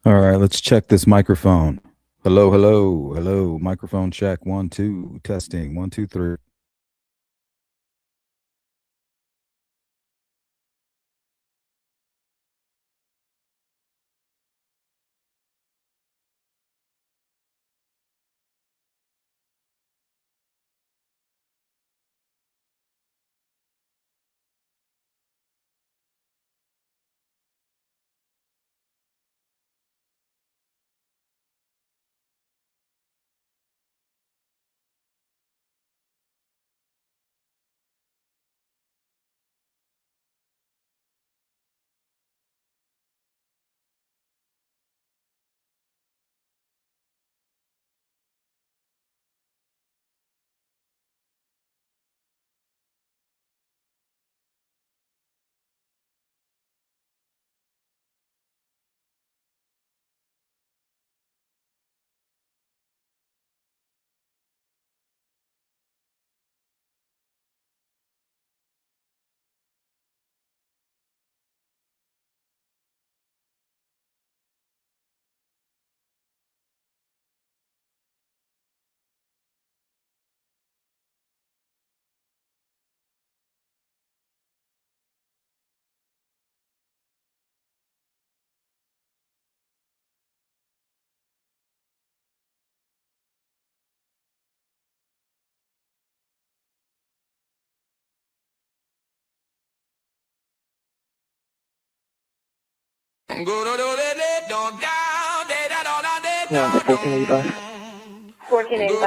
All right, let's check this microphone. Hello, hello, hello. Microphone check. One, two. Testing. One, two, three. No, the 1480 bus. 1480 bus.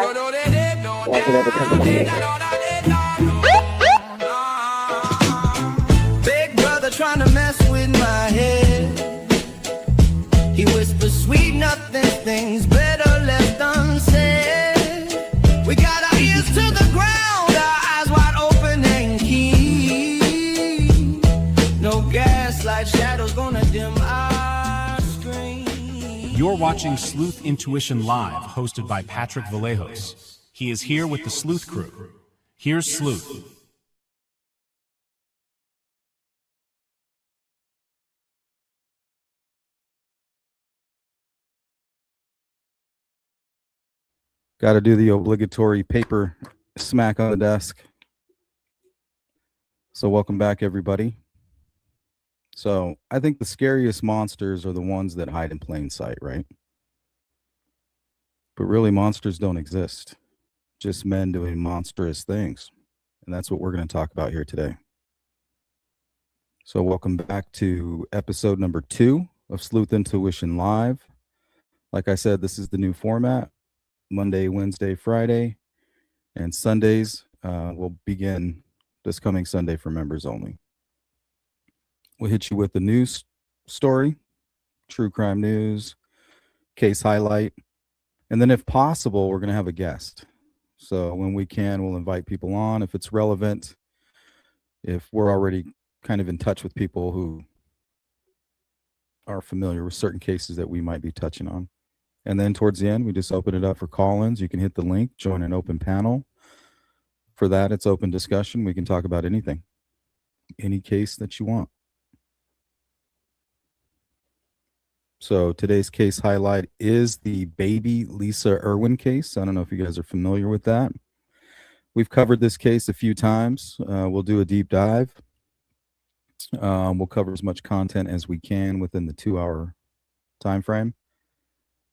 Yeah, I can never come to Big brother trying to mess with my head. He whispers sweet nothing, things better left unsaid. We got our ears to the ground, our eyes wide open and keen. No gaslight, shadows gonna dim our screen. You're watching Sleuth Intuition Live, hosted by Patrick Vallejos. He is here with the Sleuth crew. Here's Sleuth. Got to do the obligatory paper smack on the desk. So, welcome back, everybody. So, I think the scariest monsters are the ones that hide in plain sight, right? But really, monsters don't exist, just men doing monstrous things. And that's what we're going to talk about here today. So, welcome back to episode number 2 of Sleuth Intuition Live. Like I said, this is the new format. Monday, Wednesday, Friday, and Sundays will begin this coming Sunday for members only. We'll hit you with the news story, true crime news, case highlight, and then if possible, we're going to have a guest. So when we can, we'll invite people on if it's relevant, if we're already kind of in touch with people who are familiar with certain cases that we might be touching on. And then towards the end, we just open it up for call-ins. You can hit the link, join an open panel. For that, it's open discussion. We can talk about anything, any case that you want. So today's case highlight is the baby Lisa Irwin case. I don't know if you guys are familiar with that. We've covered this case a few times. We'll do a deep dive. We'll cover as much content as we can within the 2-hour time frame.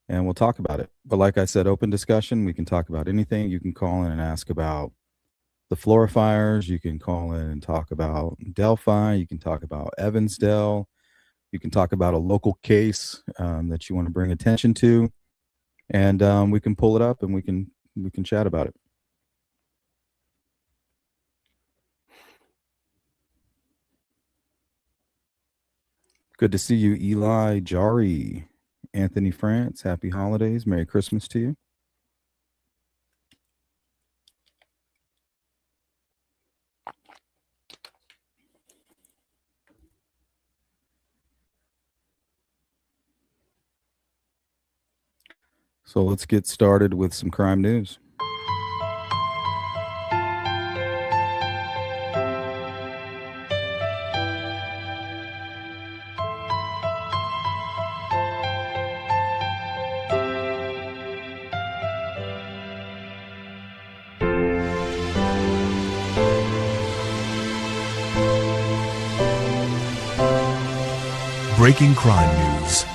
And we'll talk about it. But like I said, open discussion. We can talk about anything. You can call in and ask about the Flora fires. You can call in and talk about Delphi. You can talk about Evansdale. You can talk about a local case that you want to bring attention to. And we can pull it up and we can chat about it. Good to see you, Eli Jari. Anthony France, happy holidays. Merry Christmas to you. So let's get started with some crime news. breaking crime news.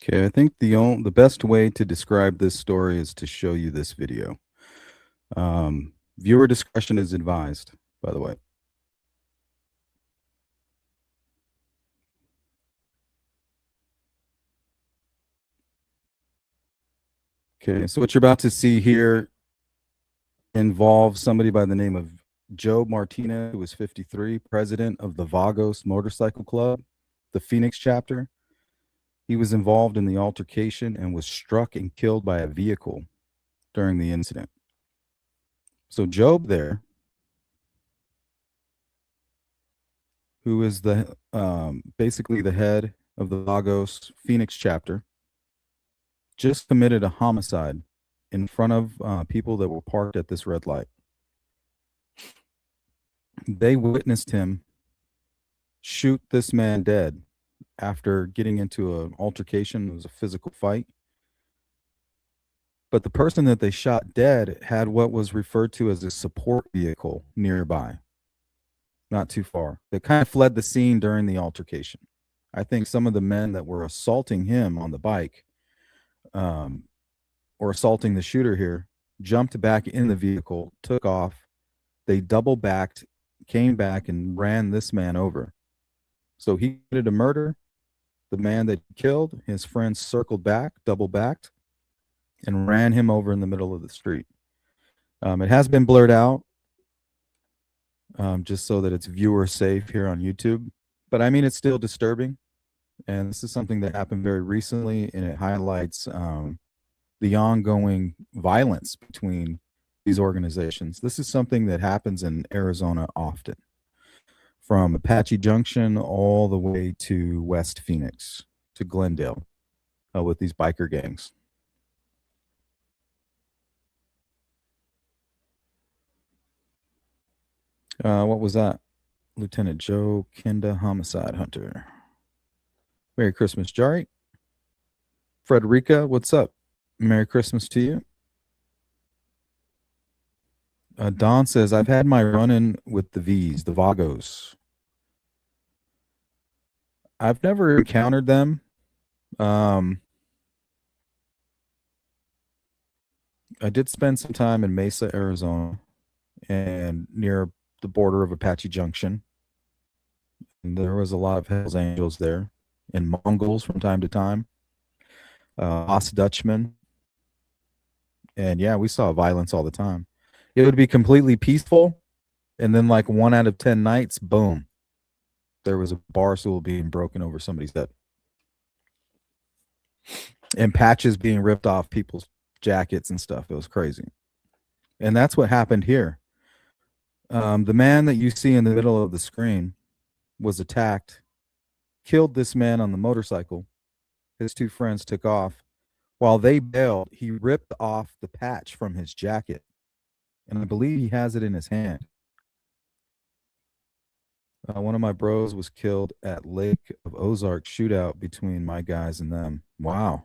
Okay, I think the best way to describe this story is to show you this video. Viewer discretion is advised, by the way. Okay, so what you're about to see here involves somebody by the name of Joe Martinez, who was 53, president of the Vagos Motorcycle Club, the Phoenix chapter. He was involved in the altercation and was struck and killed by a vehicle during the incident. So Job there, who is the basically the head of the Vagos Phoenix chapter, just committed a homicide in front of people that were parked at this red light. They witnessed him shoot this man dead after getting into an altercation. It was a physical fight. But the person that they shot dead had what was referred to as a support vehicle nearby, not too far. They kind of fled the scene during the altercation. I think some of the men that were assaulting him on the bike or assaulting the shooter here jumped back in the vehicle, took off. They double backed, came back and ran this man over. So he committed a murder. The man that he killed, his friends circled back, double backed, and ran him over in the middle of the street. It has been blurred out just so that it's viewer safe here on YouTube. But I mean, it's still disturbing. And this is something that happened very recently, and it highlights the ongoing violence between these organizations. This is something that happens in Arizona often, from Apache Junction all the way to West Phoenix, to Glendale, with these biker gangs. What was that? Lieutenant Joe Kenda, homicide hunter. Merry Christmas, Jari. Frederica, what's up? Merry Christmas to you. Don says, I've had my run-in with the V's, the Vagos. I've never encountered them. I did spend some time in Mesa, Arizona, and near the border of Apache Junction. And there was a lot of Hells Angels there, and Mongols from time to time, Os Dutchmen. And yeah, we saw violence all the time. It would be completely peaceful, and then like 1 out of 10 nights, boom, there was a bar stool being broken over somebody's head, and patches being ripped off people's jackets and stuff. It was crazy. And that's what happened here. The man that you see in the middle of the screen was attacked, killed this man on the motorcycle. His two friends took off. While they bailed, he ripped off the patch from his jacket, and I believe he has it in his hand. One of my bros was killed at Lake of Ozark shootout between my guys and them. Wow.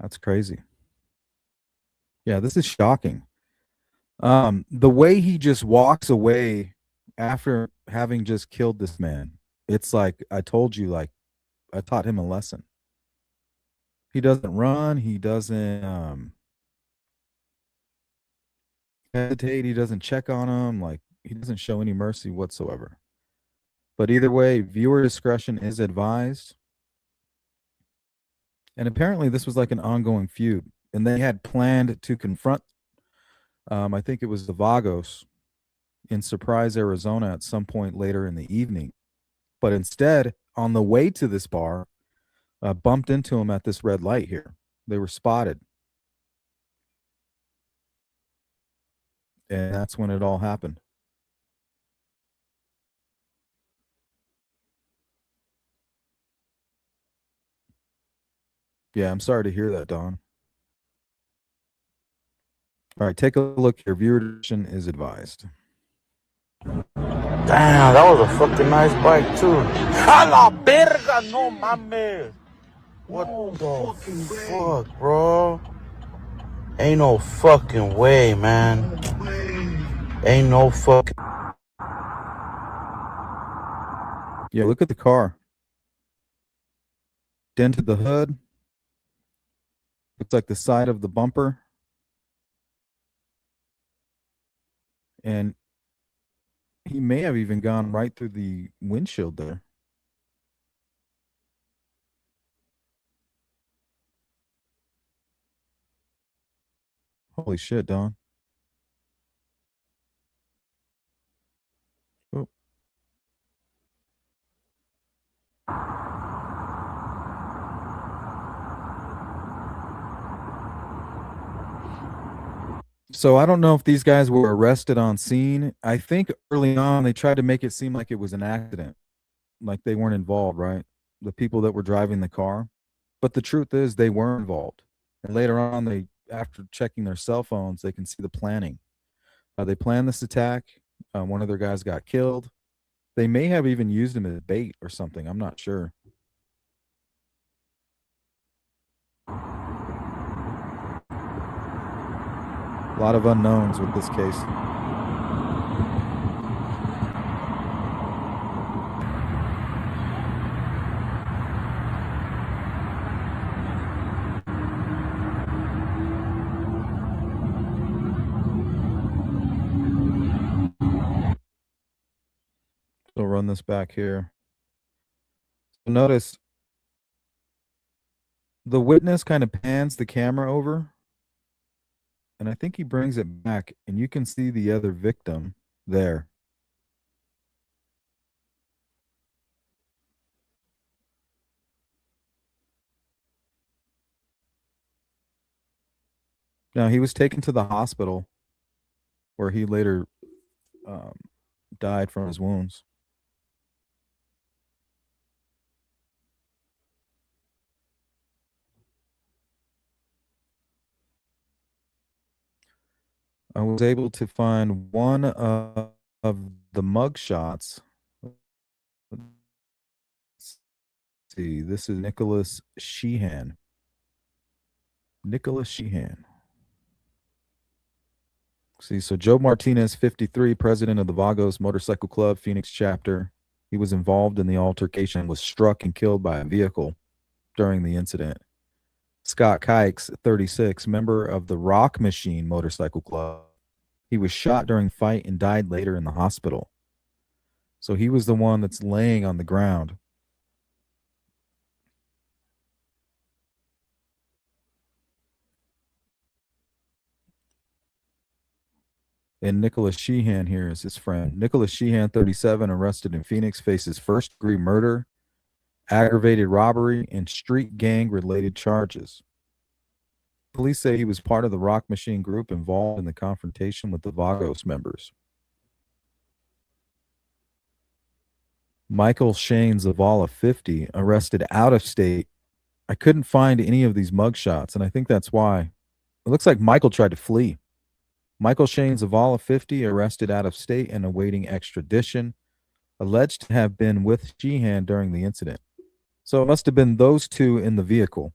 That's crazy. Yeah, this is shocking. The way he just walks away after having just killed this man, it's like, I told you, like, I taught him a lesson. He doesn't run. He doesn't hesitate. He doesn't check on him. Like, he doesn't show any mercy whatsoever. But either way, viewer discretion is advised. And apparently this was like an ongoing feud. And they had planned to confront, I think it was the Vagos in Surprise, Arizona at some point later in the evening. But instead, on the way to this bar, bumped into him at this red light here. They were spotted. And that's when it all happened. Yeah, I'm sorry to hear that, Don. All right, take a look here. Viewer discretion is advised. Damn, that was a fucking nice bike too. A la verga, no mames. What the fuck, bro? Ain't no fucking way, man. Ain't no fucking. Yeah, look at the car. Dented the hood. Looks like the side of the bumper. And he may have even gone right through the windshield there. Holy shit, Don. Oh. So I don't know if these guys were arrested on scene. I think early on they tried to make it seem like it was an accident, like they weren't involved, right? The people that were driving the car. But the truth is they were involved. And later on, they, after checking their cell phones, they can see the planning. They planned this attack. One of their guys got killed. They may have even used him as bait or something. I'm not sure. A lot of unknowns with this case. So run this back here. So notice the witness kind of pans the camera over, and I think he brings it back, and you can see the other victim there. Now, he was taken to the hospital where he later died from his wounds. I was able to find one of the mug shots. Let's see, this is Nicholas Sheehan. Nicholas Sheehan. See, so Joe Martinez, 53, president of the Vagos Motorcycle Club, Phoenix chapter. He was involved in the altercation, was struck and killed by a vehicle during the incident. Scott Kikes, 36, member of the Rock Machine Motorcycle Club. He was shot during the fight and died later in the hospital. So he was the one that's laying on the ground. And Nicholas Sheehan here is his friend. Nicholas Sheehan, 37, arrested in Phoenix, faces first-degree murder, aggravated robbery, and street gang-related charges. Police say he was part of the Rock Machine group involved in the confrontation with the Vagos members. Michael Shane Zavala, 50, arrested out of state. I couldn't find any of these mugshots, and I think that's why. It looks like Michael tried to flee. Michael Shane Zavala, 50, arrested out of state and awaiting extradition, alleged to have been with Sheehan during the incident. So it must have been those two in the vehicle.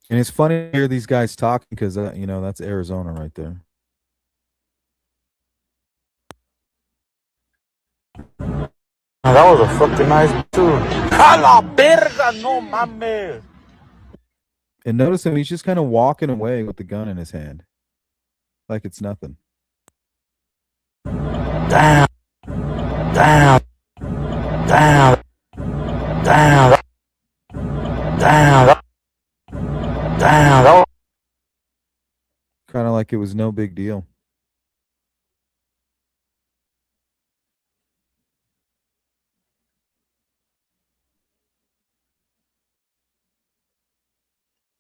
And it's funny to hear these guys talking because, you know, that's Arizona right there. That was a fucking nice too. A la verga, no mames. And notice him, he's just kind of walking away with the gun in his hand. Like it's nothing. Damn. Damn. Damn. Damn. Damn. Damn. Kind of like it was no big deal.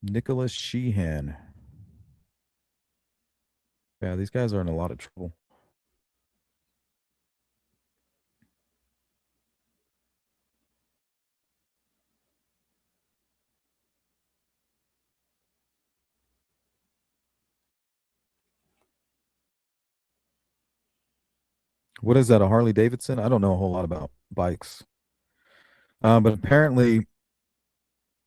Nicholas Sheehan. Yeah, these guys are in a lot of trouble. What is that, a Harley Davidson? I don't know a whole lot about bikes. But apparently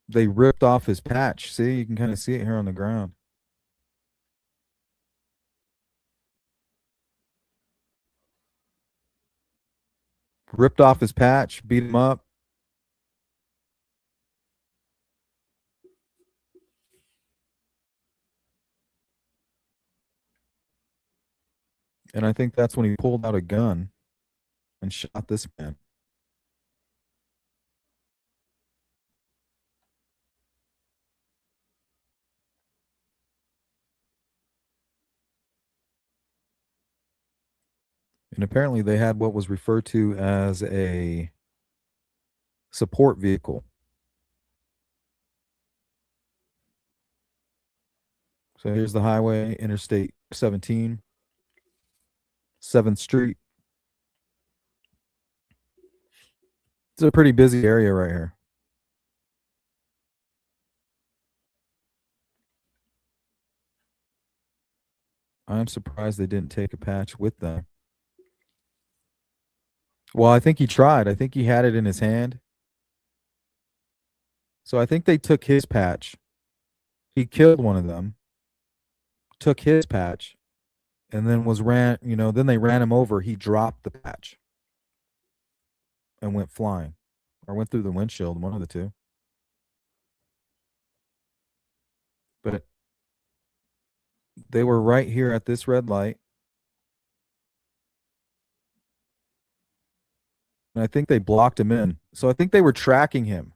they ripped off his patch. See, you can kind of see it here on the ground. ripped off his patch, beat him up. And I think that's when he pulled out a gun and shot this man. And apparently they had what was referred to as a support vehicle. So here's the highway, Interstate 17, 7th Street. It's a pretty busy area right here. I'm surprised they didn't take a patch with them. Well, I think he tried. I think he had it in his hand. So I think they took his patch. He killed one of them, took his patch, and then then they ran him over. He dropped the patch and went flying, or went through the windshield, one of the two. But they were right here at this red light. And I think they blocked him in. So I think they were tracking him.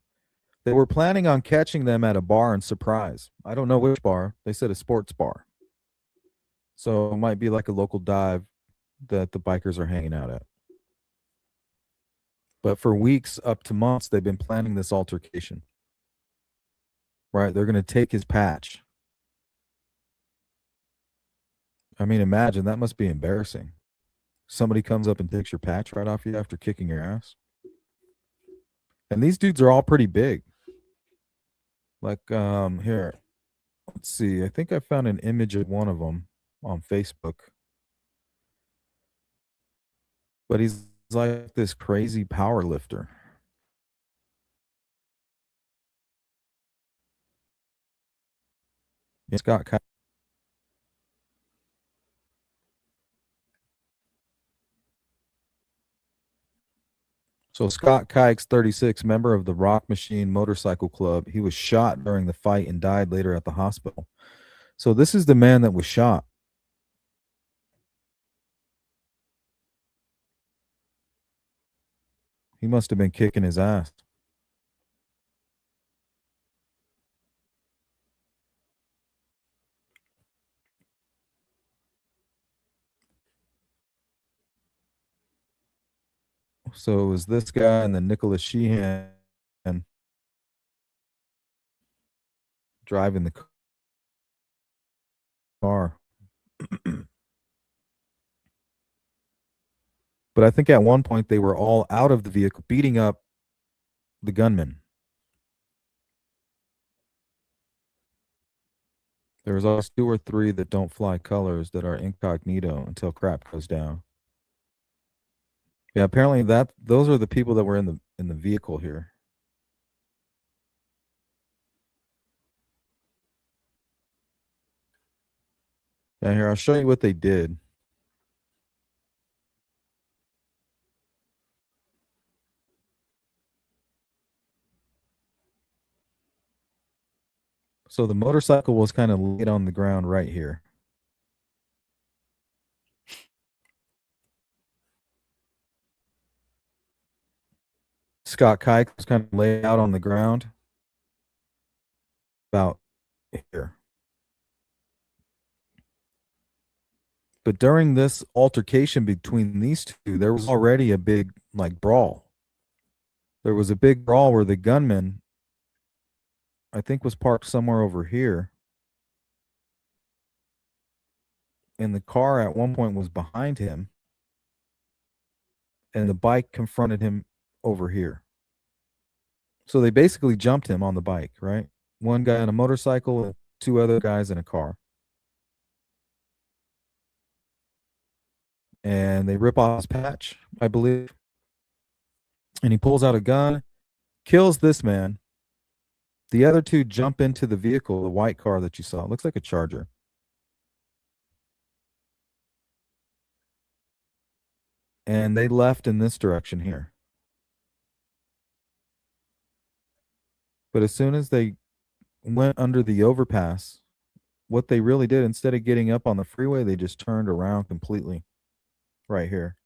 They were planning on catching them at a bar and surprise. I don't know which bar. They said a sports bar. So it might be like a local dive that the bikers are hanging out at. But for weeks, up to months, they've been planning this altercation. Right? They're going to take his patch. I mean, imagine, that must be embarrassing. Somebody comes up and takes your patch right off you after kicking your ass. And these dudes are all pretty big. Like, here, let's see. I think I found an image of one of them on Facebook. But he's like this crazy power lifter. It's got kind. So Scott Kikes, 36, member of the Rock Machine Motorcycle Club. He was shot during the fight and died later at the hospital. So this is the man that was shot. He must have been kicking his ass. So it was this guy and then Nicholas Sheehan driving the car. But I think at one point they were all out of the vehicle beating up the gunman. There was also 2 or 3 that don't fly colors that are incognito until crap goes down. Yeah, apparently those are the people that were in the vehicle here. Yeah, here, I'll show you what they did. So the motorcycle was kind of laid on the ground right here. Scott Kike was kind of laid out on the ground about here. But during this altercation between these two, there was already a big brawl. There was a big brawl where the gunman, I think, was parked somewhere over here. And the car at one point was behind him. And the bike confronted him over here. So they basically jumped him on the bike, right? One guy on a motorcycle and 2 other guys in a car. And they rip off his patch, I believe. And he pulls out a gun, kills this man. The other 2 jump into the vehicle, the white car that you saw. It looks like a Charger. And they left in this direction here. But as soon as they went under the overpass, what they really did, instead of getting up on the freeway, they just turned around completely right here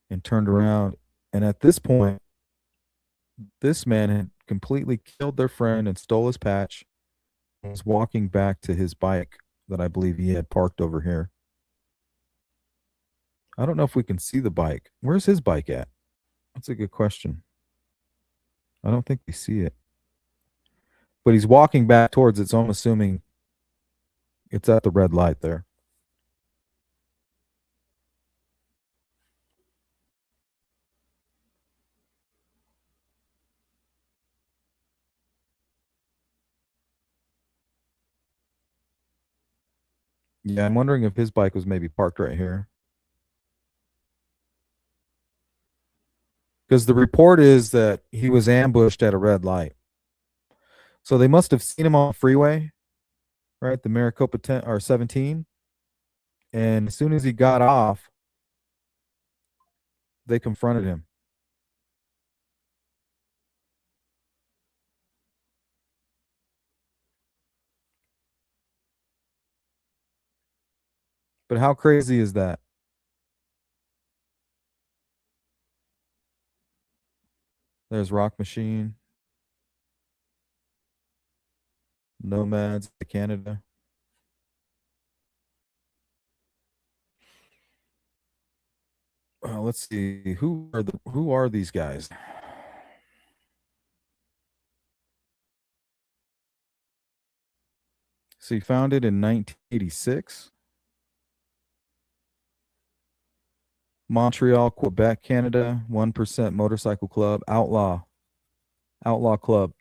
and turned around. And at this point, this man had completely killed their friend and stole his patch and was walking back to his bike that I believe he had parked over here. I don't know if we can see the bike. Where's his bike at? That's a good question. I don't think we see it. But he's walking back towards it, so I'm assuming it's at the red light there. Yeah, I'm wondering if his bike was maybe parked right here. Because the report is that he was ambushed at a red light. So they must have seen him on the freeway, right? The Maricopa 10 or 17. And as soon as he got off, they confronted him. But how crazy is that? There's Rock Machine. Nomads to Canada. Let's see. Who are these guys? So he founded in 1986. Montreal, Quebec, Canada. 1% Motorcycle Club. Outlaw Club.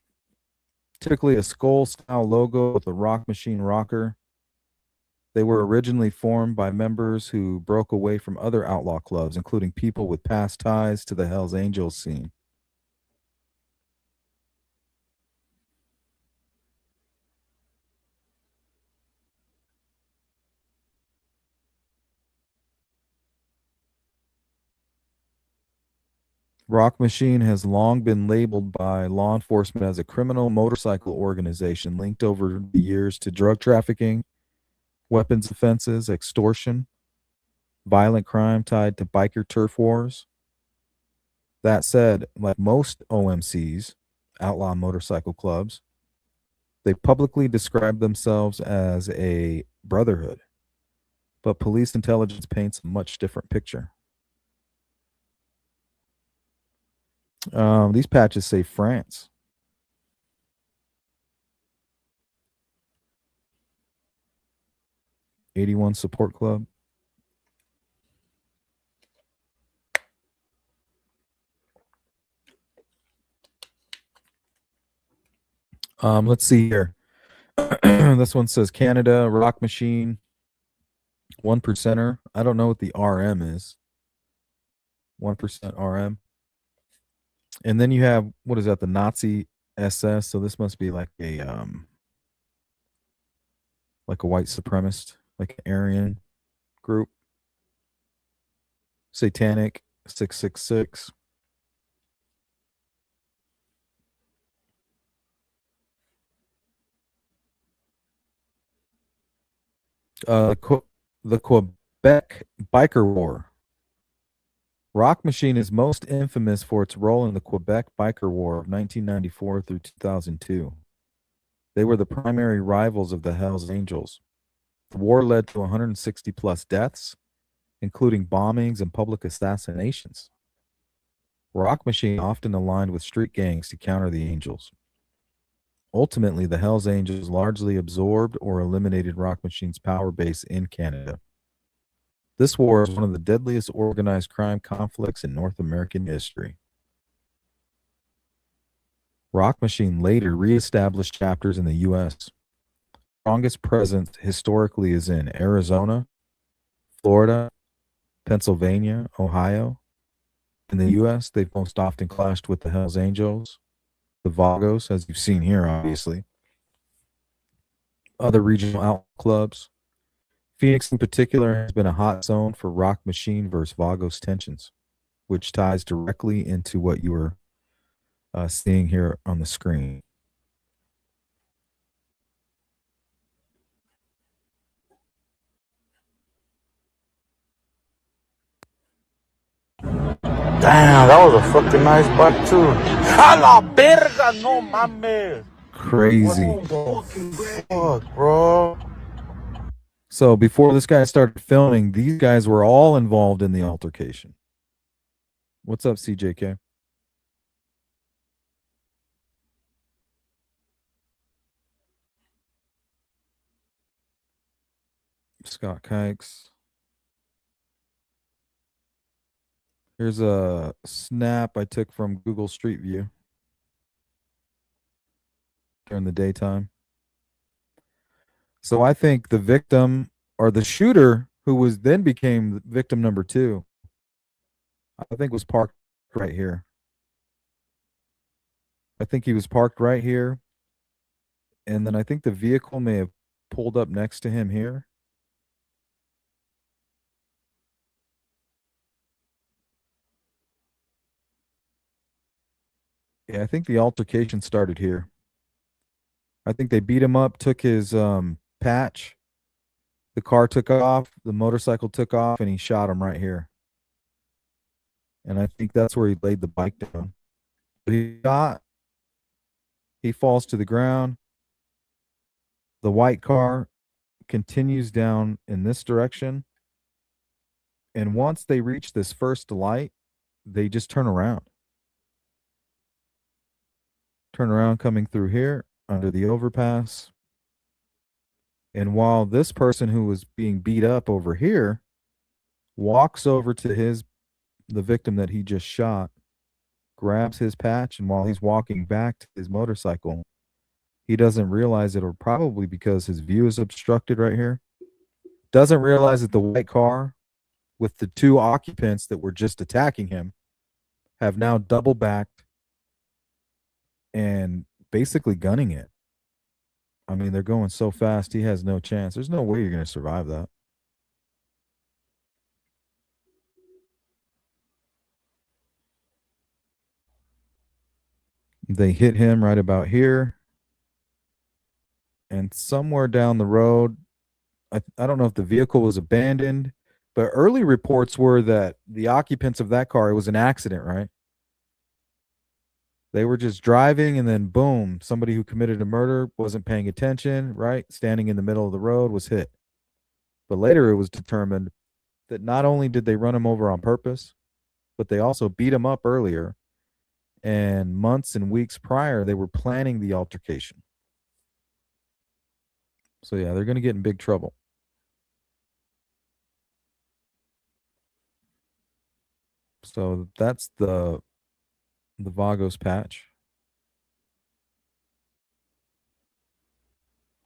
Typically a skull-style logo with a Rock Machine rocker. They were originally formed by members who broke away from other outlaw clubs, including people with past ties to the Hells Angels scene. Rock Machine has long been labeled by law enforcement as a criminal motorcycle organization linked over the years to drug trafficking, weapons offenses, extortion, violent crime tied to biker turf wars. That said, like most OMCs, outlaw motorcycle clubs, they publicly describe themselves as a brotherhood, but police intelligence paints a much different picture. These patches say France. '81 Support Club. Let's see here. This one says Canada, Rock Machine, 1%er. I don't know what the RM is. 1% RM. And then you have, what is that, the Nazi SS? So this must be like a white supremacist, like an Aryan group. Satanic 666. The Quebec Biker War. Rock Machine is most infamous for its role in the Quebec Biker War of 1994 through 2002. They were the primary rivals of the Hells Angels. The war led to 160 plus deaths, including bombings and public assassinations. Rock Machine often aligned with street gangs to counter the Angels. Ultimately, the Hells Angels largely absorbed or eliminated Rock Machine's power base in Canada. This war is one of the deadliest organized crime conflicts in North American history. Rock Machine later reestablished chapters in the U.S. Strongest presence historically is in Arizona, Florida, Pennsylvania, Ohio. In the U.S., they've most often clashed with the Hells Angels, the Vagos, as you've seen here, obviously. Other regional out clubs. Phoenix in particular has been a hot zone for Rock Machine versus Vagos tensions, which ties directly into what you were seeing here on the screen. Damn, that was a fucking nice bike too. A la verga, no mames. Crazy. What the fuck, bro? So before this guy started filming, these guys were all involved in the altercation. What's up, CJK? Scott Kikes. Here's a snap I took from Google Street View during the daytime. So I think the victim or the shooter who was then became victim number 2, I think was parked right here. I think he was parked right here. And then I think the vehicle may have pulled up next to him here. Yeah, I think the altercation started here. I think they beat him up, took his patch. The car took off, the motorcycle took off, and he shot him right here. And I think that's where he laid the bike down. But he falls to the ground. The white car continues down in this direction. And once they reach this first light, they just turn around. Turn around coming through here under the overpass. And while this person who was being beat up over here walks over to the victim that he just shot, grabs his patch, and while he's walking back to his motorcycle, he doesn't realize it, or probably because his view is obstructed right here, doesn't realize that the white car with the 2 occupants that were just attacking him have now double backed and basically gunning it. I mean, they're going so fast, he has no chance. There's no way you're going to survive that. They hit him right about here. And somewhere down the road, I don't know if the vehicle was abandoned, but early reports were that the occupants of that car, it was an accident, right? They were just driving, and then boom, somebody who committed a murder wasn't paying attention, right? Standing in the middle of the road, was hit. But later it was determined that not only did they run him over on purpose, but they also beat him up earlier. And months and weeks prior, they were planning the altercation. So yeah, they're going to get in big trouble. So that's the Vagos patch.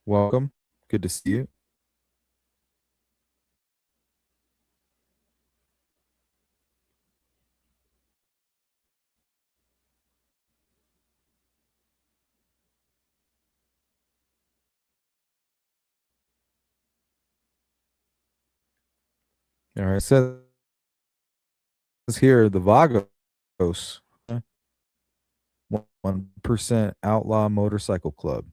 Welcome. Good to see you. All right, it says here the Vagos, 1% Outlaw Motorcycle Club.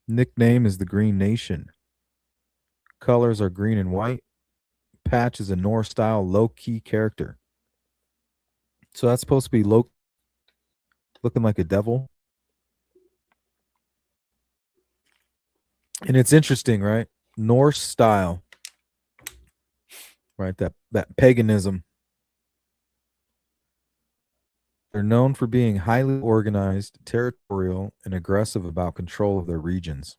Nickname is the Green Nation. Colors are green and white. Patch is a Norse style low-key character. So that's supposed to be looking like a devil. And it's interesting, right? Norse style. Right, that paganism. They're known for being highly organized, territorial, and aggressive about control of their regions.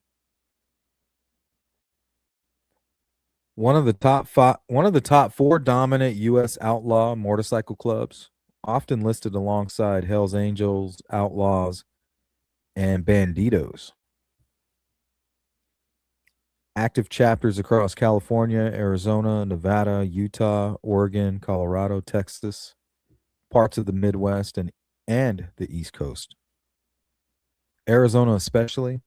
One of the top 4 dominant U.S. outlaw motorcycle clubs, often listed alongside Hells Angels, Outlaws, and Banditos. Active chapters across California, Arizona, Nevada, Utah, Oregon, Colorado, Texas, parts of the Midwest, and the East Coast. Arizona especially,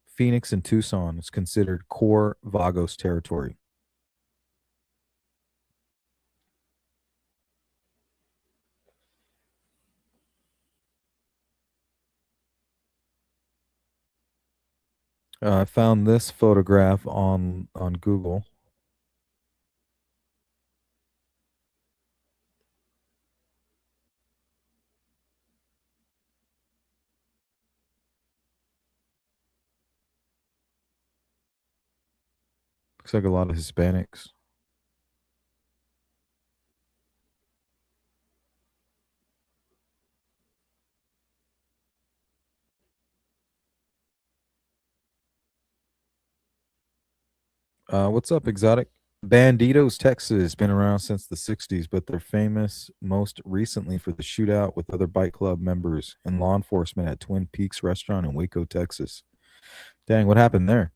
Phoenix and Tucson is considered core Vagos territory. I found this photograph on Google. Looks like a lot of Hispanics. What's up, Exotic? Banditos, Texas, been around since the 60s, but they're famous most recently for the shootout with other bike club members and law enforcement at Twin Peaks restaurant in Waco, Texas. Dang, what happened there?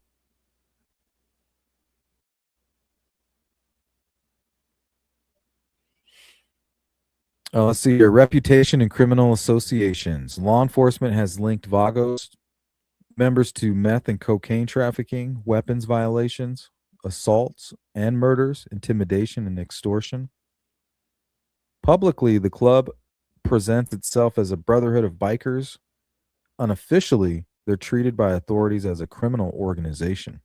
Let's see your reputation in criminal associations. Law enforcement has linked Vagos members to meth and cocaine trafficking, weapons violations, assaults and murders, intimidation and extortion. Publicly, the club presents itself as a brotherhood of bikers. Unofficially, they're treated by authorities as a criminal organization.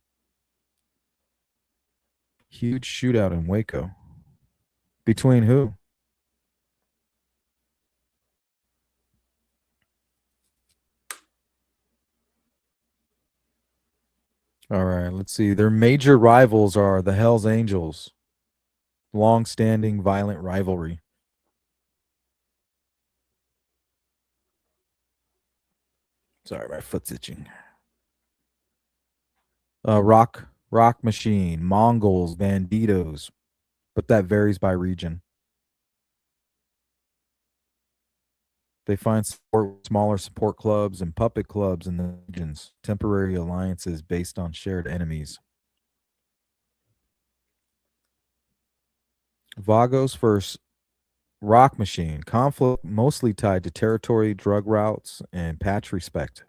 Huge shootout in Waco. Between who? All right, let's see. Their major rivals are the Hells Angels. Long-standing violent rivalry. Sorry, my foot's itching. Rock Machine, Mongols, Banditos, but that varies by region. They find smaller support clubs and puppet clubs in the regions, temporary alliances based on shared enemies. Vagos versus Rock Machine, conflict mostly tied to territory, drug routes, and patch respect.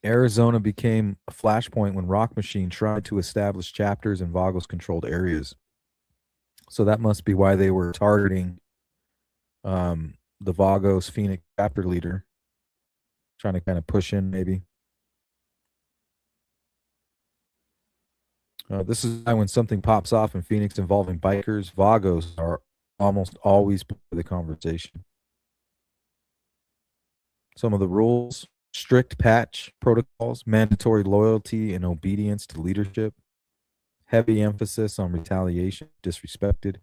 Arizona became a flashpoint when Rock Machine tried to establish chapters in Vagos controlled areas. So that must be why they were targeting the Vagos Phoenix chapter leader, trying to kind of push in maybe. This is why when something pops off in Phoenix involving bikers, Vagos are almost always part of the conversation. Some of the rules: strict patch protocols, mandatory loyalty and obedience to leadership, heavy emphasis on retaliation, disrespected,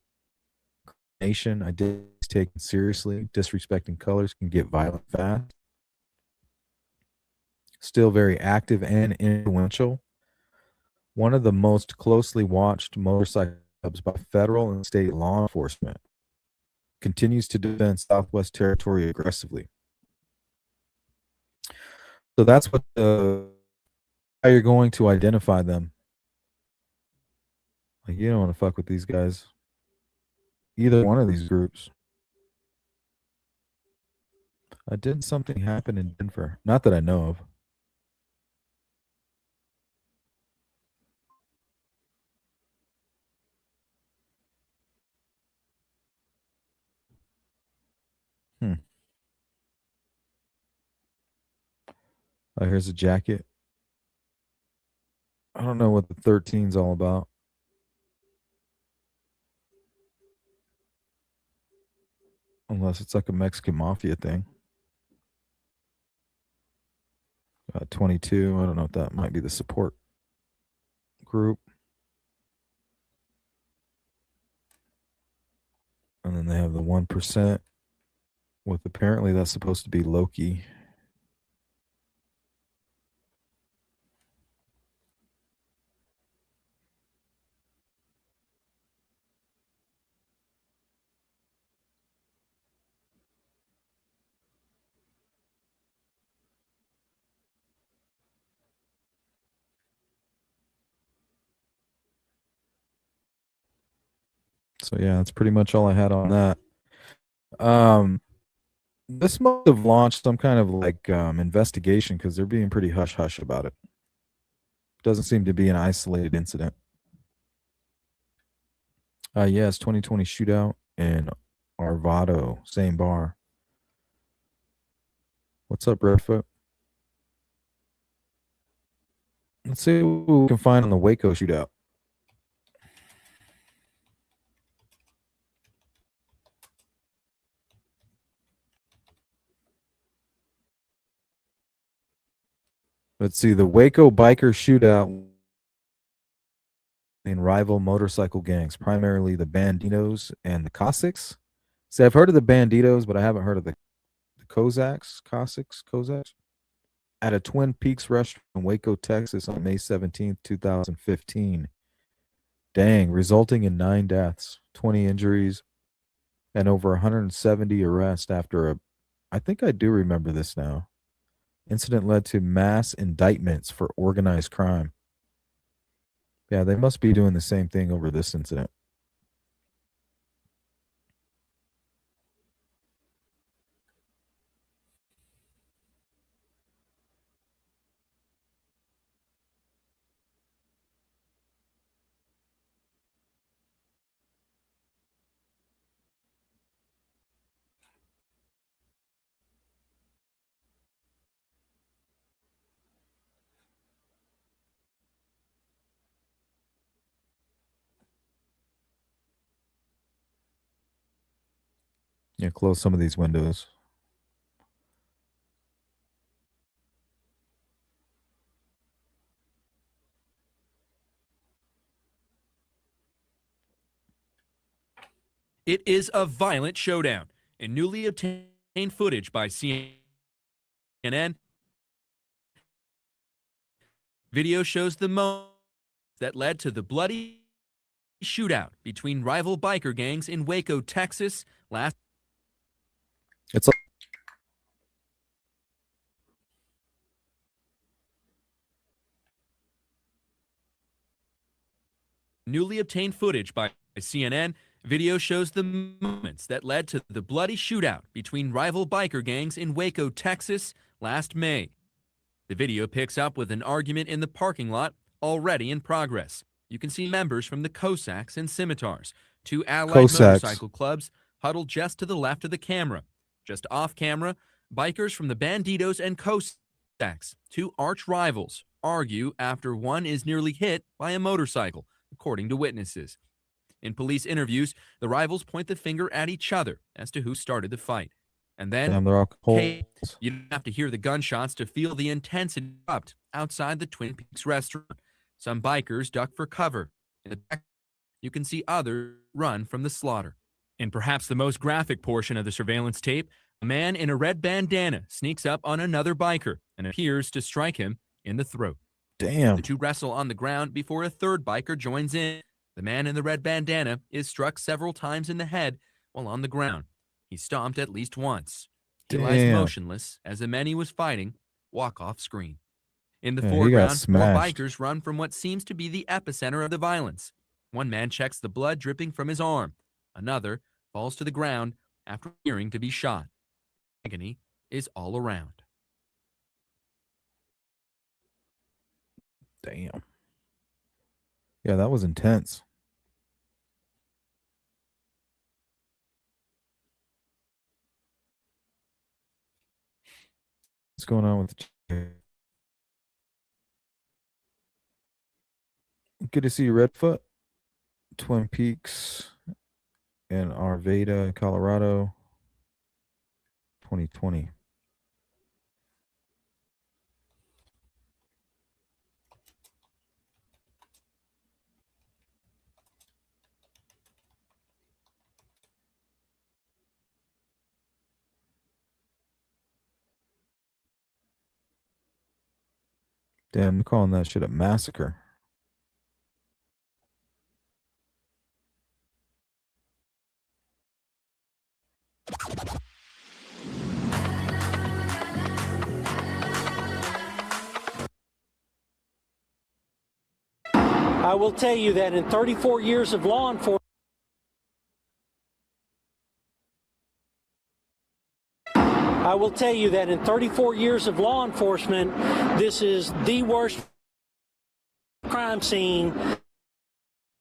nation identity is taken seriously, disrespecting colors can get violent fast. Still very active and influential. One of the most closely watched motorcycle clubs by federal and state law enforcement. Continues to defend Southwest Territory aggressively. So that's what how you're going to identify them. Like, you don't want to fuck with these guys. Either one of these groups. Didn't something happen in Denver? Not that I know of. Here's a jacket. I don't know what the 13's all about. Unless it's like a Mexican mafia thing. 22. I don't know if that might be the support group. And then they have the 1% with apparently that's supposed to be Loki. So yeah, that's pretty much all I had on that. This must have launched some kind of like investigation because they're being pretty hush hush about it. Doesn't seem to be an isolated incident. Yes, 2020 shootout in Arvado, same bar. What's up, Redfoot? Let's see what we can find on the Waco shootout. Let's see, the Waco biker shootout in rival motorcycle gangs, primarily the Banditos and the Cossacks. See, I've heard of the Banditos, but I haven't heard of the Cossacks. At a Twin Peaks restaurant in Waco, Texas on May 17th, 2015. Dang, resulting in 9 deaths, 20 injuries, and over 170 arrests after I think I do remember this now. Incident led to mass indictments for organized crime. Yeah, they must be doing the same thing over this incident. Yeah, close some of these windows. It is a violent showdown. In newly obtained footage by CNN, video shows the moment that led to the bloody shootout between rival biker gangs in Waco, Texas last. It's like Newly obtained footage by CNN, video shows the moments that led to the bloody shootout between rival biker gangs in Waco, Texas last May. The video picks up with an argument in the parking lot already in progress. You can see members from the Cossacks and Scimitars, 2 allied motorcycle clubs, huddled just to the left of the camera. Just off camera, bikers from the Banditos and Cossacks, 2 arch rivals, argue after one is nearly hit by a motorcycle, according to witnesses. In police interviews, the rivals point the finger at each other as to who started the fight. And then, they're all cold. hey, you don't have to hear the gunshots to feel the intensity erupt outside the Twin Peaks restaurant. Some bikers duck for cover. In the back, you can see others run from the slaughter. In perhaps the most graphic portion of the surveillance tape, a man in a red bandana sneaks up on another biker and appears to strike him in the throat. Damn. The 2 wrestle on the ground before a third biker joins in. The man in the red bandana is struck several times in the head while on the ground. He's stomped at least once. He lies motionless as the man he was fighting walk off screen. In the foreground, more bikers run from what seems to be the epicenter of the violence. One man checks the blood dripping from his arm. Another falls to the ground after appearing to be shot. Agony is all around. Damn. Yeah, that was intense. What's going on with the... Good to see you, Redfoot. Twin Peaks and Arvada, Colorado, 2020. Damn, I'm calling that shit a massacre. I will tell you that in 34 years of law enforcement, this is the worst crime scene,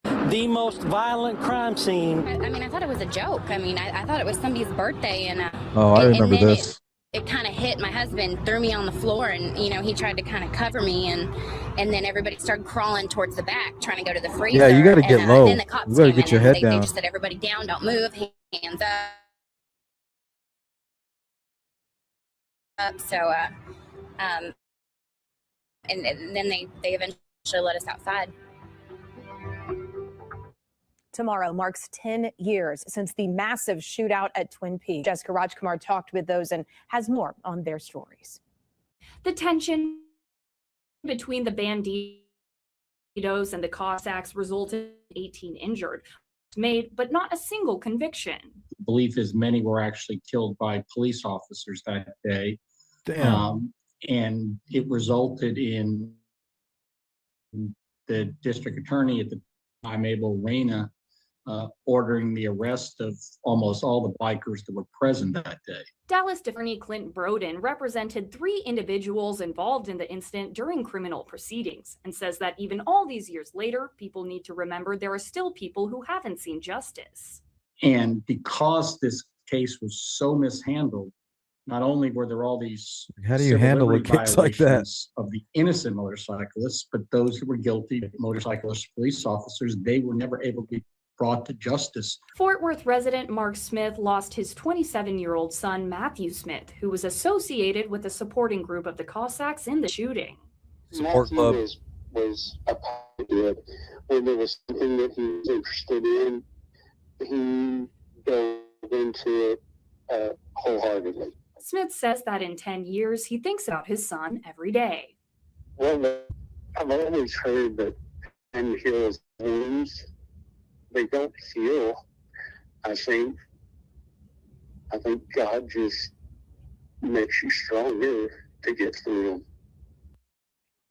the most violent crime scene. I mean, I thought it was a joke. I mean, I thought it was somebody's birthday, and oh, I remember this. it kind of hit my husband, threw me on the floor, and he tried to kind of cover me, and then everybody started crawling towards the back, trying to go to the freezer. Yeah, you got to get low. Then the cops You got to came get in, your and head they down. just said, everybody down, don't move, hands up. So, and then they eventually let us outside. Tomorrow marks 10 years since the massive shootout at Twin Peaks. Jessica Rajkumar talked with those and has more on their stories. The tension between the banditos and the Cossacks resulted in 18 injured, made, but not a single conviction. The belief is many were actually killed by police officers that day. Damn. And it resulted in the district attorney at the time, Abel Reyna, ordering the arrest of almost all the bikers that were present that day. Dallas Attorney Clint Broden represented 3 individuals involved in the incident during criminal proceedings and says that even all these years later, people need to remember there are still people who haven't seen justice. And because this case was so mishandled, not only were there all these How do you handle a case like that? violations of the innocent motorcyclists, but those who were guilty, motorcyclists, police officers, they were never able to be brought to justice. Fort Worth resident Mark Smith lost his 27-year-old son, Matthew Smith, who was associated with the supporting group of the Cossacks in the shooting. Support club. Was a part of it. When there was something that he was interested in, he dove into it wholeheartedly. Smith says that in 10 years, he thinks about his son every day. Well, I've always heard that men heal wounds. They don't heal. I think God just makes you stronger to get through them.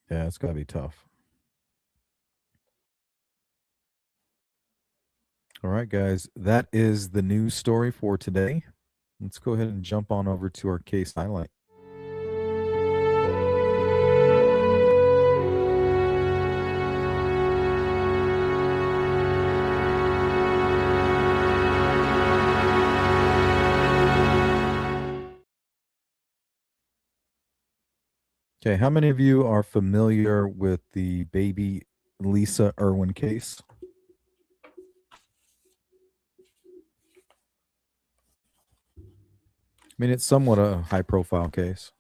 Yeah, it's got to be tough. All right, guys, that is the news story for today. Let's go ahead and jump on over to our case highlight. Okay, how many of you are familiar with the baby Lisa Irwin case? I mean, it's somewhat a high-profile case.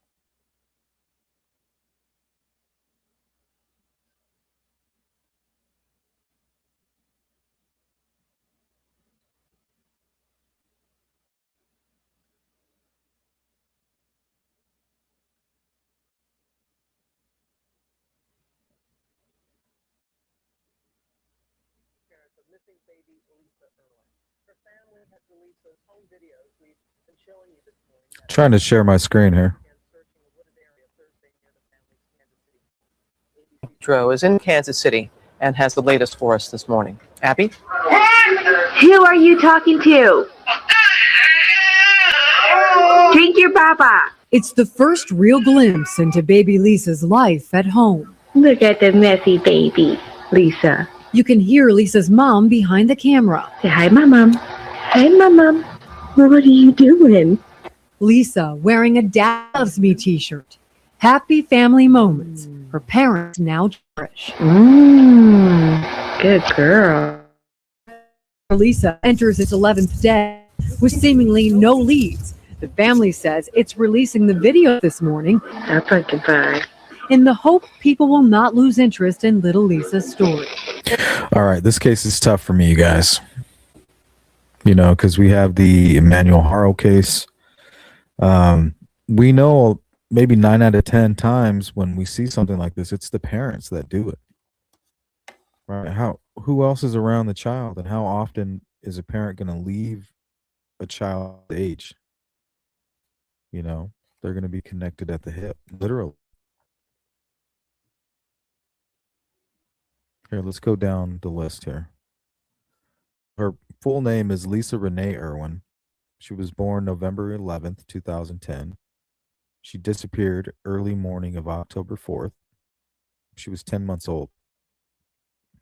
Missing baby Lisa Irwin. Her family has released those home videos we've been showing you this morning. Trying to share my screen here. Dro is in Kansas City and has the latest for us this morning. Abby? Who are you talking to? Drink your baba. It's the first real glimpse into baby Lisa's life at home. Look at the messy baby, Lisa. You can hear Lisa's mom behind the camera. Say hi, my mom. Hi, my mom. What are you doing? Lisa wearing a Dad Loves Me t-shirt. Happy family moments her parents now cherish. Good girl. Lisa enters its 11th day with seemingly no leads. The family says it's releasing the video this morning in the hope people will not lose interest in little Lisa's story. All right, this case is tough for me, you guys. You know, because we have the Emmanuel Haro case. We know maybe 9 out of 10 times when we see something like this, it's the parents that do it. Right? Who else is around the child, and how often is a parent going to leave a child's age? You know, they're going to be connected at the hip, literally. Here, let's go down the list here. Her full name is Lisa Renee Irwin. She was born November 11th, 2010. She disappeared early morning of October 4th. She was 10 months old.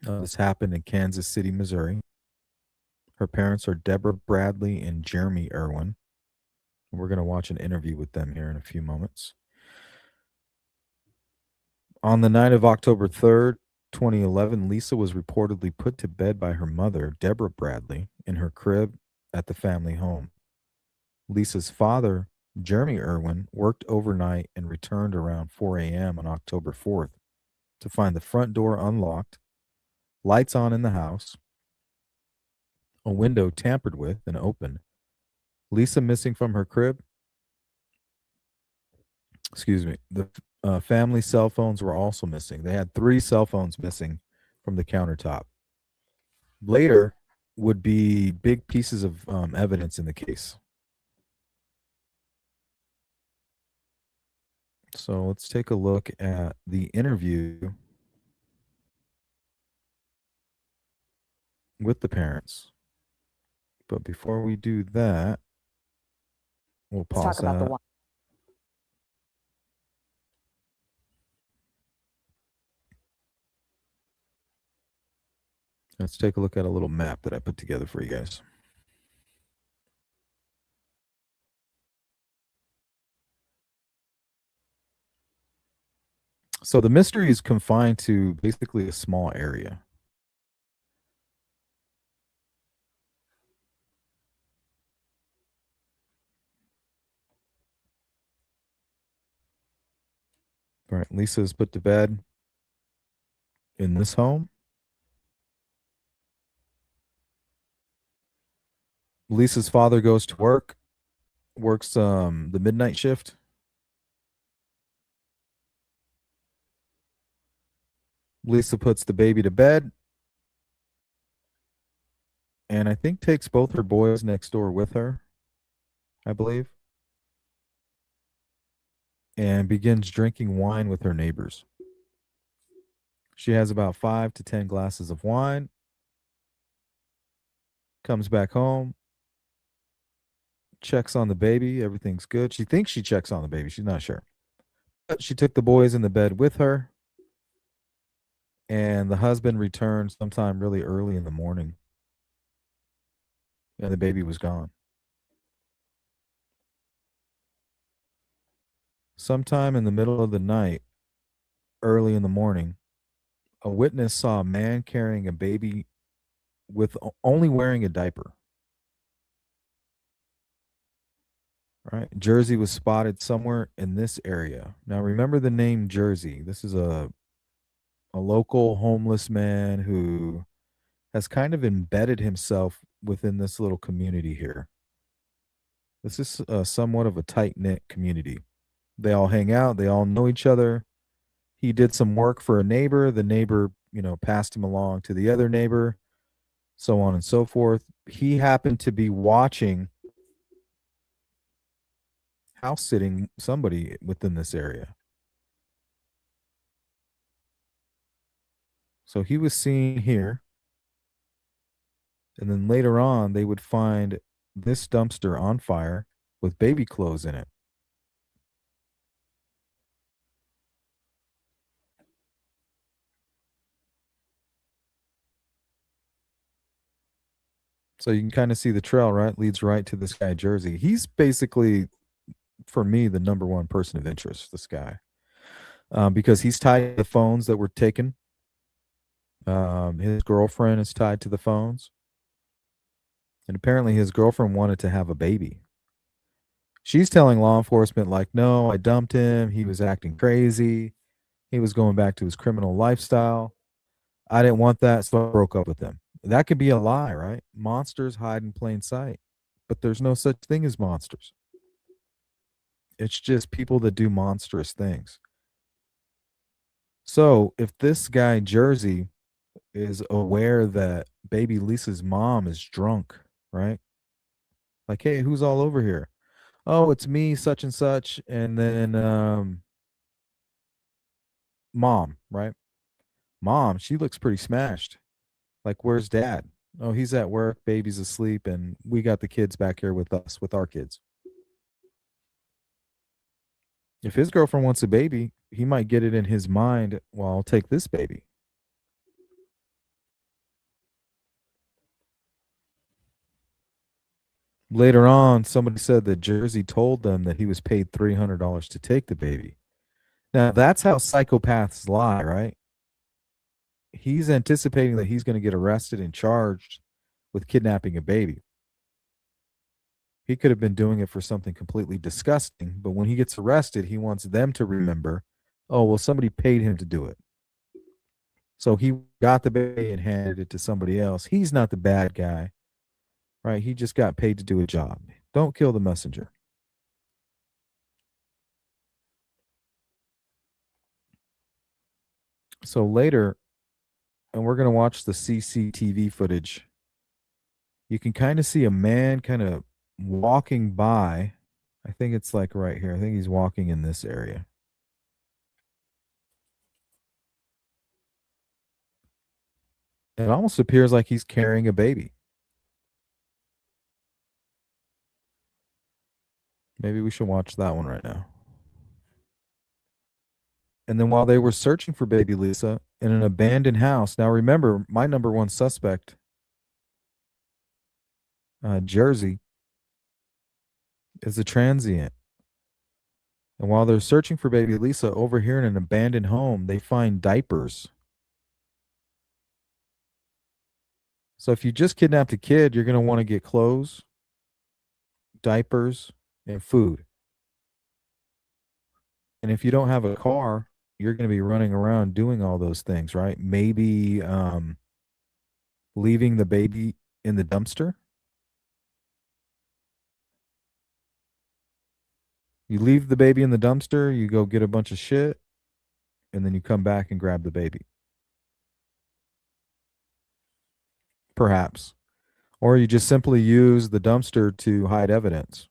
This happened in Kansas City, Missouri. Her parents are Deborah Bradley and Jeremy Irwin. We're going to watch an interview with them here in a few moments. On the night of October 3rd, 2011, Lisa was reportedly put to bed by her mother, Deborah Bradley, in her crib at the family home. Lisa's father, Jeremy Irwin, worked overnight and returned around 4 a.m. on October 4th to find the front door unlocked, lights on in the house, a window tampered with and open, Lisa missing from her crib. The family cell phones were also missing. They had 3 cell phones missing from the countertop. Later would be big pieces of evidence in the case. So let's take a look at the interview with the parents. But before we do that, we'll pause Let's talk about the that. one. Let's take a look at a little map that I put together for you guys. So the mystery is confined to basically a small area. All right, Lisa is put to bed in this home. Lisa's father goes to work, works the midnight shift. Lisa puts the baby to bed and I think takes both her boys next door with her, I believe, and begins drinking wine with her neighbors. She has about 5 to 10 glasses of wine, comes back home, checks on the baby. Everything's good. She thinks she checks on the baby. She's not sure. But she took the boys in the bed with her, and the husband returned sometime really early in the morning, and the baby was gone. Sometime in the middle of the night, early in the morning, a witness saw a man carrying a baby with only wearing a diaper. Right? Jersey was spotted somewhere in this area. Now remember the name Jersey. This is a local homeless man who has kind of embedded himself within this little community here. This is somewhat of a tight-knit community. They all hang out. They all know each other. He did some work for a neighbor. The neighbor, passed him along to the other neighbor, so on and so forth. He happened to be watching house sitting somebody within this area. So he was seen here. And then later on, they would find this dumpster on fire with baby clothes in it. So you can kind of see the trail, right? Leads right to this guy, Jersey. He's basically, for me, the number one person of interest, this guy. Because he's tied to the phones that were taken. His girlfriend is tied to the phones. And apparently his girlfriend wanted to have a baby. She's telling law enforcement, like, no, I dumped him. He was acting crazy. He was going back to his criminal lifestyle. I didn't want that, so I broke up with him. That could be a lie, right? Monsters hide in plain sight. But there's no such thing as monsters. It's just people that do monstrous things. So if this guy, Jersey, is aware that baby Lisa's mom is drunk, right? Like, hey, who's all over here? Oh, it's me, such and such. And then mom, right? Mom, she looks pretty smashed. Like, where's dad? Oh, he's at work, baby's asleep, and we got the kids back here with us, with our kids. If his girlfriend wants a baby, he might get it in his mind, well, I'll take this baby. Later on, somebody said that Jersey told them that he was paid $300 to take the baby. Now, that's how psychopaths lie, right? He's anticipating that he's going to get arrested and charged with kidnapping a baby. He could have been doing it for something completely disgusting, but when he gets arrested, he wants them to remember, oh, well, somebody paid him to do it. So he got the baby and handed it to somebody else. He's not the bad guy, right? He just got paid to do a job. Don't kill the messenger. So later, and we're going to watch the CCTV footage, you can kind of see a man kind of walking by. I think it's like right here. I think he's walking in this area. It almost appears like he's carrying a baby. Maybe we should watch that one right now. And then while they were searching for baby Lisa in an abandoned house, now remember, my number one suspect, Jersey, is a transient. And while they're searching for baby Lisa over here in an abandoned home, they find diapers. So if you just kidnapped a kid, you're going to want to get clothes, diapers, and food. And if you don't have a car, you're going to be running around doing all those things, right? Maybe leaving the baby in the dumpster. You leave the baby in the dumpster, you go get a bunch of shit, and then you come back and grab the baby. Perhaps. Or you just simply use the dumpster to hide evidence.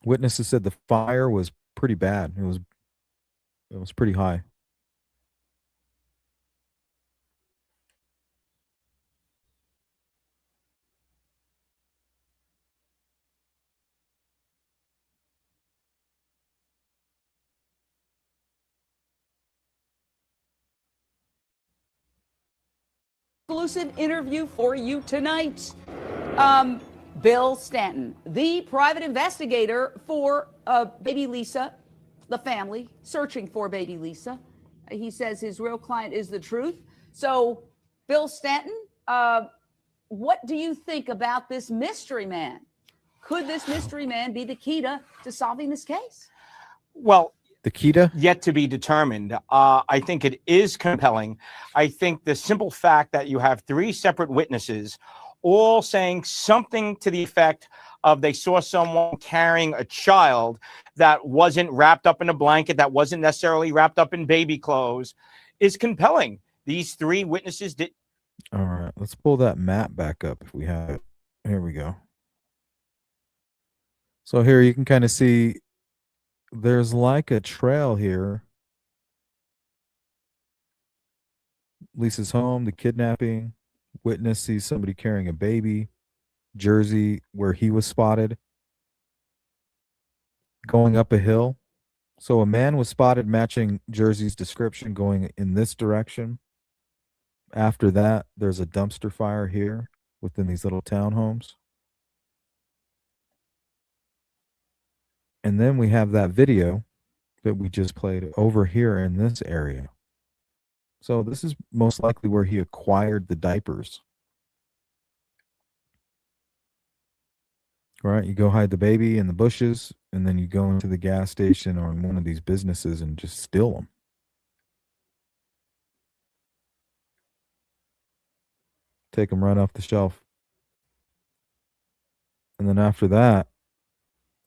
Witnesses said the fire was pretty bad. It was pretty high. Exclusive interview for you tonight. Bill Stanton, the private investigator for baby Lisa, the family searching for baby Lisa. He says his real client is the truth. So, Bill Stanton, what do you think about this mystery man? Could this mystery man be the key to solving this case? Well, the key to yet to be determined. I think it is compelling. I think the simple fact that you have three separate witnesses all saying something to the effect of they saw someone carrying a child that wasn't wrapped up in a blanket, that wasn't necessarily wrapped up in baby clothes, is compelling. These three witnesses did. All right, let's pull that map back up if we have it. Here we go. So here you can kind of see there's like a trail here. Lisa's home, the kidnapping. Witness sees somebody carrying a baby. Jersey, where he was spotted. Going up a hill. So a man was spotted matching Jersey's description going in this direction. After that, there's a dumpster fire here within these little townhomes. And then we have that video that we just played over here in this area. So this is most likely where he acquired the diapers. Right? You go hide the baby in the bushes, and then you go into the gas station or in one of these businesses and just steal them. Take them right off the shelf. And then after that,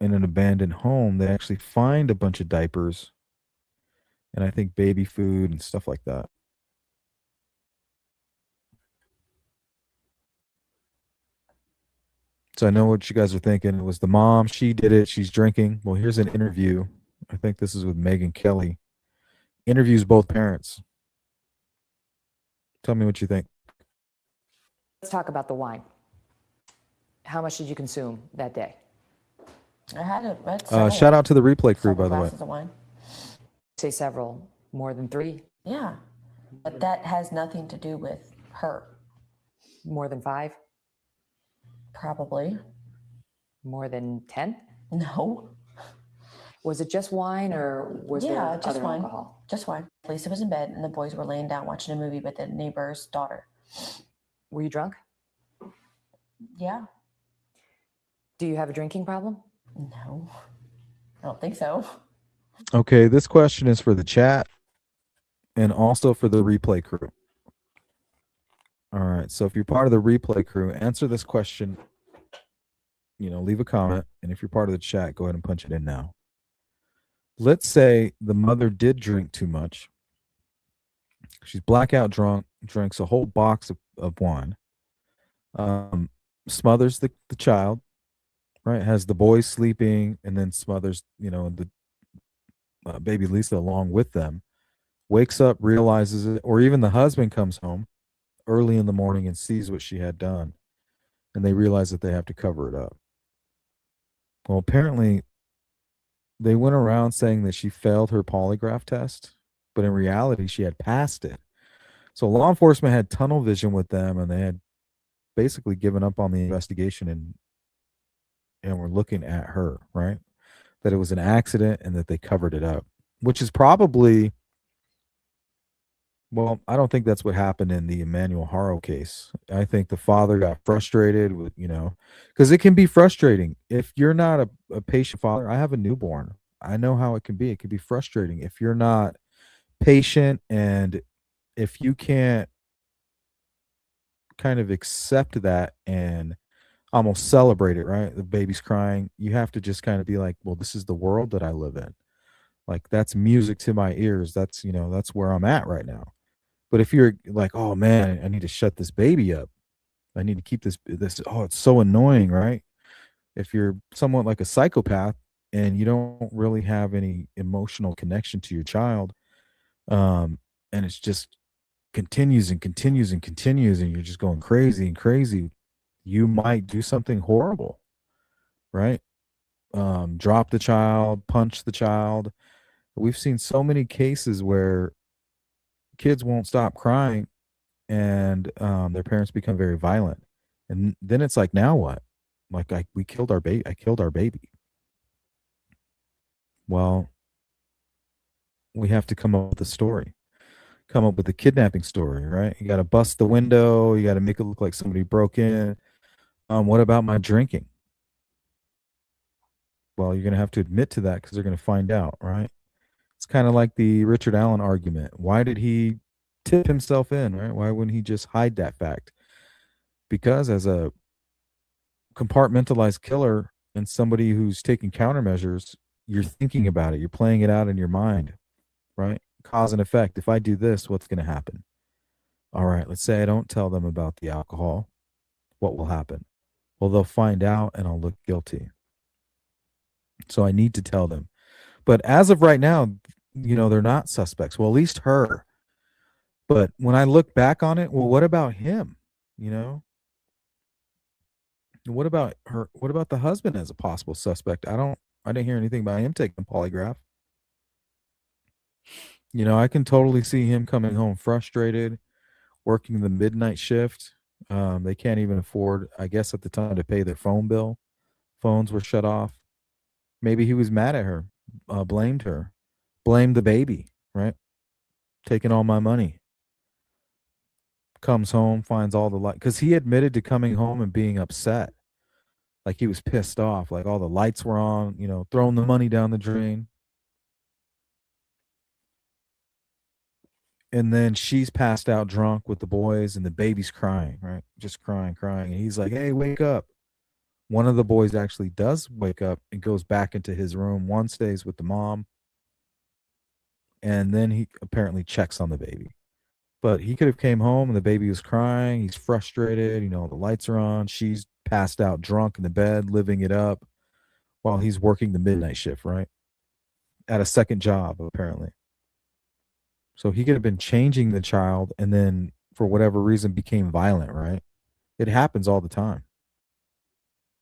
in an abandoned home, they actually find a bunch of diapers and I think baby food and stuff like that. So I know what you guys are thinking. It was the mom. She did it. She's drinking. Well, here's an interview. I think this is with Megyn Kelly. Interviews both parents. Tell me what you think. Let's talk about the wine. How much did you consume that day? I had it. Shout out to the replay crew, by the way. Glasses of wine. Say several, more than 3? Yeah, but that has nothing to do with her. More than 5? Probably. More than 10? No. Was it just wine or was there Yeah, just other wine. alcohol? Just wine. Lisa was in bed and the boys were laying down watching a movie with the neighbor's daughter. Were you drunk? Yeah. Do you have a drinking problem? No. I don't think so. Okay, this question is for the chat and also for the replay crew. All right, so if you're part of the replay crew, answer this question. Leave a comment, and if you're part of the chat, go ahead and punch it in now. Let's say the mother did drink too much. She's blackout drunk, drinks a whole box of wine, smothers the child, right? Has the boys sleeping, and then smothers, the baby Lisa along with them. Wakes up, realizes it, or even the husband comes home early in the morning and sees what she had done, and they realize that they have to cover it up. Well, apparently, they went around saying that she failed her polygraph test, but in reality, she had passed it. So law enforcement had tunnel vision with them, and they had basically given up on the investigation and were looking at her, right? That it was an accident and that they covered it up, which is probably, well, I don't think that's what happened in the Emmanuel Haro case. I think the father got frustrated with, because it can be frustrating. If you're not a patient father, I have a newborn. I know how it can be. It can be frustrating if you're not patient and if you can't kind of accept that and almost celebrate it, right? The baby's crying. You have to just kind of be like, well, this is the world that I live in. Like, that's music to my ears. That's, that's where I'm at right now. But if you're like, oh man, I need to shut this baby up. I need to keep this, oh, it's so annoying, right? If you're somewhat like a psychopath and you don't really have any emotional connection to your child, and it's just continues and continues and continues, and you're just going crazy and crazy, you might do something horrible, right? Drop the child, punch the child. We've seen so many cases where kids won't stop crying and their parents become very violent. And then it's like, now what? Like, we killed our baby. I killed our baby. Well, we have to come up with a story. Come up with a kidnapping story, right? You got to bust the window. You got to make it look like somebody broke in. What about my drinking? Well, you're going to have to admit to that because they're going to find out, right? It's kind of like the Richard Allen argument. Why did he tip himself in, right? Why wouldn't he just hide that fact? Because as a compartmentalized killer and somebody who's taking countermeasures, you're thinking about it. You're playing it out in your mind, right? Cause and effect. If I do this, what's going to happen? All right, let's say I don't tell them about the alcohol. What will happen? Well, they'll find out and I'll look guilty. So I need to tell them. But as of right now, they're not suspects. Well, at least her. But when I look back on it, well, what about him? What about her? What about the husband as a possible suspect? I didn't hear anything about him taking a polygraph. I can totally see him coming home frustrated, working the midnight shift. They can't even afford, I guess, at the time to pay their phone bill. Phones were shut off. Maybe he was mad at her, blamed her, blamed the baby, right? Taking all my money. Comes home, finds all the light, because he admitted to coming home and being upset. Like he was pissed off, like all the lights were on, throwing the money down the drain. And then she's passed out drunk with the boys and the baby's crying, right? Just crying. And he's like, hey, wake up. One of the boys actually does wake up and goes back into his room. One stays with the mom. And then he apparently checks on the baby. But he could have came home and the baby was crying. He's frustrated. The lights are on. She's passed out drunk in the bed, living it up while he's working the midnight shift, right? At a second job, apparently. So he could have been changing the child and then for whatever reason became violent, right? It happens all the time.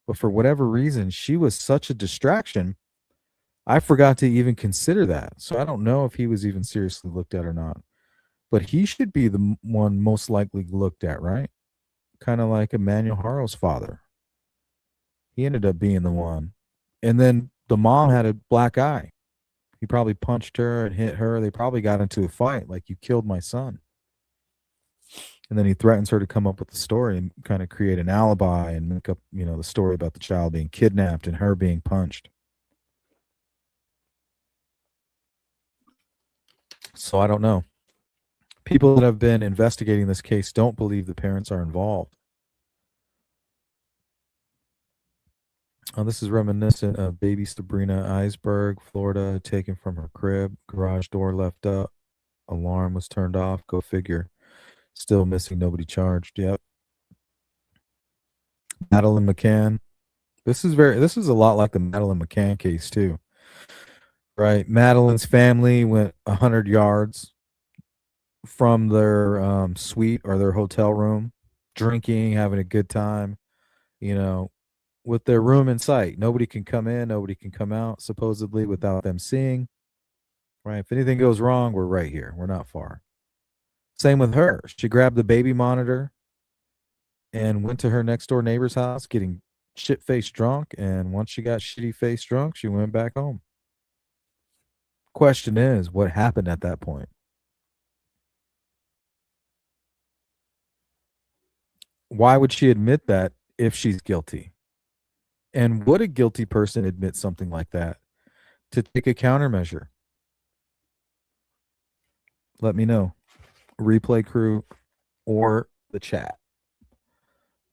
But for whatever reason, she was such a distraction, I forgot to even consider that. So I don't know if he was even seriously looked at or not. But he should be the one most likely looked at, right? Kind of like Emmanuel Haro's father. He ended up being the one. And then the mom had a black eye. He probably punched her and hit her. They probably got into a fight, like, you killed my son. And then he threatens her to come up with the story and kind of create an alibi and make up, the story about the child being kidnapped and her being punched. So I don't know. People that have been investigating this case don't believe the parents are involved. This is reminiscent of baby Sabrina Eisberg, Florida, taken from her crib. Garage door left up. Alarm was turned off. Go figure. Still missing. Nobody charged. Yep. Madeline McCann. This is a lot like the Madeline McCann case too. Right. Madeline's family went 100 yards from their suite or their hotel room, drinking, having a good time, with their room in sight. Nobody can come in, nobody can come out, supposedly, without them seeing. Right? If anything goes wrong, we're right here. We're not far. Same with her. She grabbed the baby monitor and went to her next door neighbor's house, getting shit-faced drunk. And once she got shitty-faced drunk, she went back home. Question is, what happened at that point? Why would she admit that if she's guilty? And would a guilty person admit something like that to take a countermeasure? Let me know. Replay crew or the chat.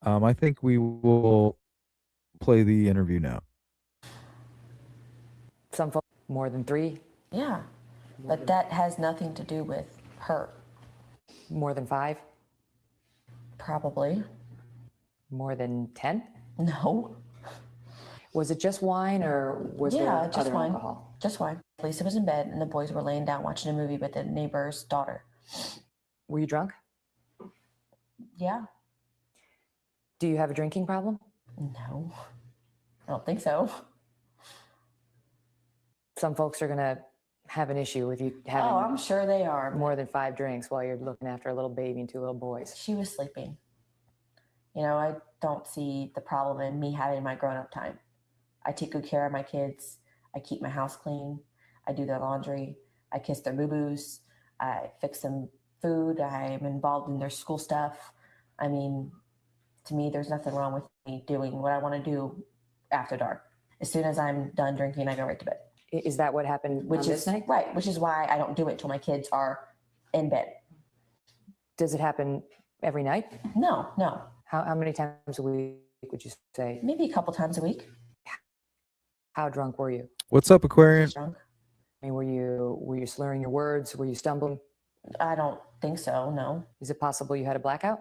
I think we will play the interview now. Some folks, more than 3? Yeah, but that has nothing to do with her. More than 5? Probably. More than 10? No. Was it just wine or was there just other wine. alcohol? Just wine. Lisa was in bed and the boys were laying down watching a movie with the neighbor's daughter. Were you drunk? Yeah. Do you have a drinking problem? No. I don't think so. Some folks are going to have an issue with you having I'm sure they are. more than 5 drinks while you're looking after a little baby and 2 little boys. She was sleeping. I don't see the problem in me having my grown-up time. I take good care of my kids. I keep my house clean. I do their laundry. I kiss their boo-boos. I fix them food. I'm involved in their school stuff. I mean, to me, there's nothing wrong with me doing what I want to do after dark. As soon as I'm done drinking, I go right to bed. Is that what happened on this night? Right, which is why I don't do it till my kids are in bed. Does it happen every night? No. How many times a week would you say? Maybe a couple times a week. How drunk were you? What's up, Aquarian? Drunk. I mean, were you slurring your words? Were you stumbling? I don't think so, no. Is it possible you had a blackout?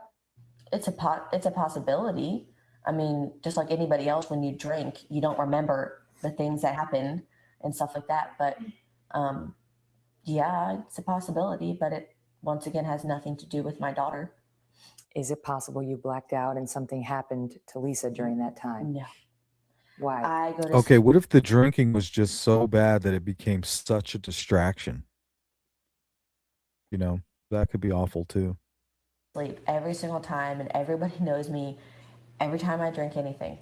It's a possibility. I mean, just like anybody else, when you drink, you don't remember the things that happen and stuff like that. But yeah, it's a possibility, but it once again has nothing to do with my daughter. Is it possible you blacked out and something happened to Lisa during that time? No. Why? I go to Okay, what if the drinking was just so bad that it became such a distraction? That could be awful too. sleep every single time, and everybody knows me every time I drink anything.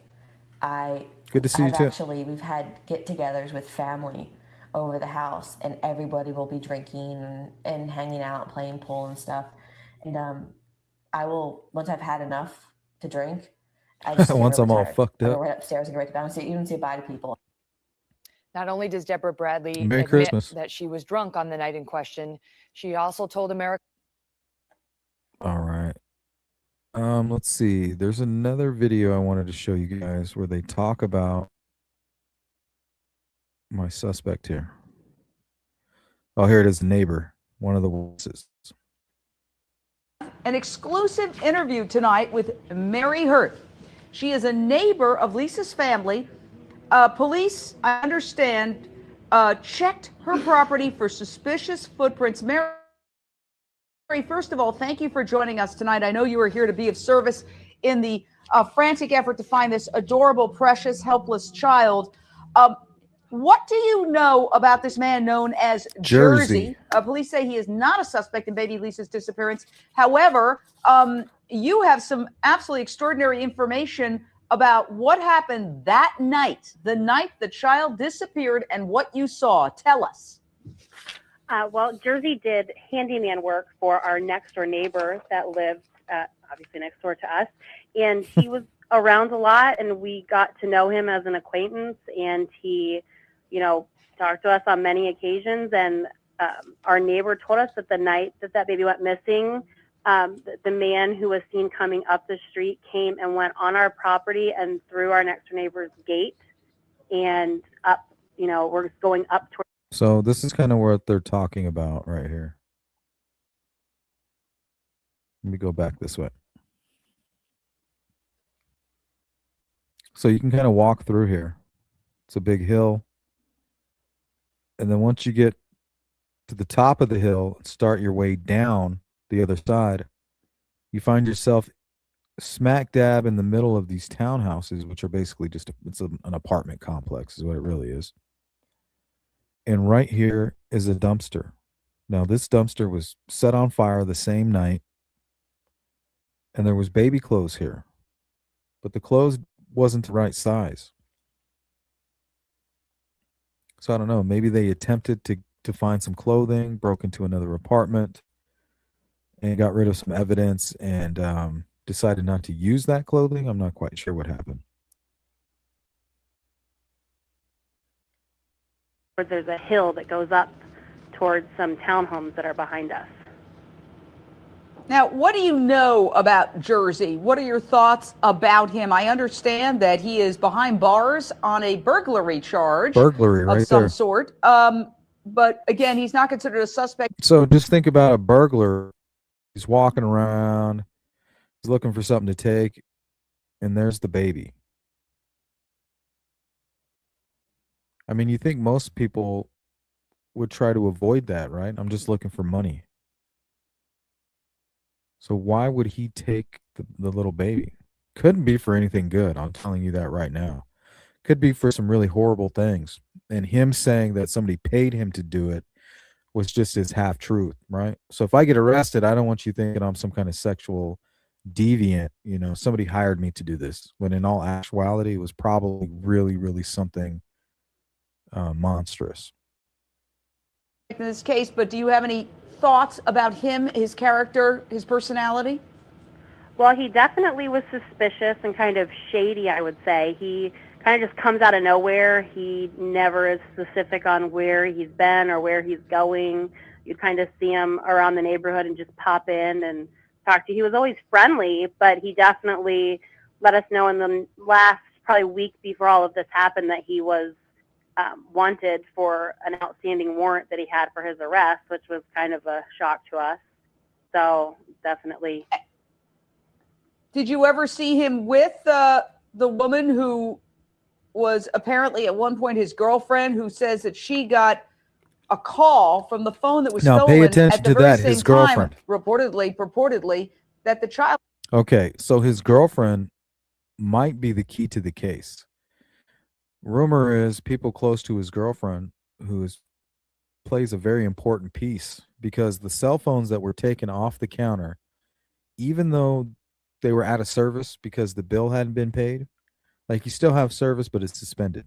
Good to see you too. We've had get-togethers with family over the house, and everybody will be drinking and hanging out, playing pool and stuff. And I will, once I've had enough to drink, I just once I'm all fucked I up, go right upstairs and go right to bed. I don't even say bye to people. Not only does Deborah Bradley Merry admit Christmas. that she was drunk on the night in question, she also told America. All right. Let's see. There's another video I wanted to show you guys where they talk about my suspect here. Oh, here it is, neighbor, one of the witnesses. An exclusive interview tonight with Mary Hurt. She is a neighbor of Lisa's family. Police, I understand, checked her property for suspicious footprints. Mary, first of all, thank you for joining us tonight. I know you are here to be of service in the frantic effort to find this adorable, precious, helpless child. What do you know about this man known as Jersey? Police say he is not a suspect in baby Lisa's disappearance. However, you have some absolutely extraordinary information about what happened that night, the night the child disappeared, and what you saw. Tell us. Well, Jersey did handyman work for our next door neighbor that lived obviously next door to us. And he was around a lot, and we got to know him as an acquaintance. And he, talked to us on many occasions. And our neighbor told us that the night that baby went missing, the man who was seen coming up the street came and went on our property and through our next door neighbor's gate and up, we're going up towards. So this is kind of what they're talking about right here. Let me go back this way. So you can kind of walk through here. It's a big hill. And then once you get to the top of the hill and start your way down the other side, you find yourself smack dab in the middle of these townhouses, which are basically just an apartment complex is what it really is. And right here is a dumpster. Now, this dumpster was set on fire the same night, and there was baby clothes here. But the clothes wasn't the right size. So I don't know, maybe they attempted to find some clothing, broke into another apartment, and got rid of some evidence and decided not to use that clothing. I'm not quite sure what happened. There's a hill that goes up towards some townhomes that are behind us. Now, what do you know about Jersey? What are your thoughts about him? I understand that he is behind bars on a burglary charge. Burglary, right of some there. sort. But again, he's not considered a suspect. So just think about a burglar. He's walking around. He's looking for something to take. And there's the baby. I mean, you think most people would try to avoid that, right? I'm just looking for money. So why would he take the little baby? Couldn't be for anything good. I'm telling you that right now. Could be for some really horrible things. And him saying that somebody paid him to do it was just his half truth, right? So if I get arrested, I don't want you thinking I'm some kind of sexual deviant. Somebody hired me to do this. When in all actuality, it was probably really, really something monstrous. In this case, but do you have any thoughts about him, his character, his personality? Well, he definitely was suspicious and kind of shady, I would say. He kind of just comes out of nowhere. He never is specific on where he's been or where he's going. You'd kind of see him around the neighborhood and just pop in and talk to you. He was always friendly, but he definitely let us know in the last probably week before all of this happened that he was wanted for an outstanding warrant that he had for his arrest, which was kind of a shock to us. So definitely. Did you ever see him with the woman who was apparently at one point his girlfriend, who says that she got a call from the phone that was Now, stolen pay attention at the to very that, same his girlfriend. time, purportedly, that the child. Okay, so his girlfriend might be the key to the case. Rumor is people close to his girlfriend plays a very important piece, because the cell phones that were taken off the counter, even though they were out of service because the bill hadn't been paid, like you still have service, but it's suspended.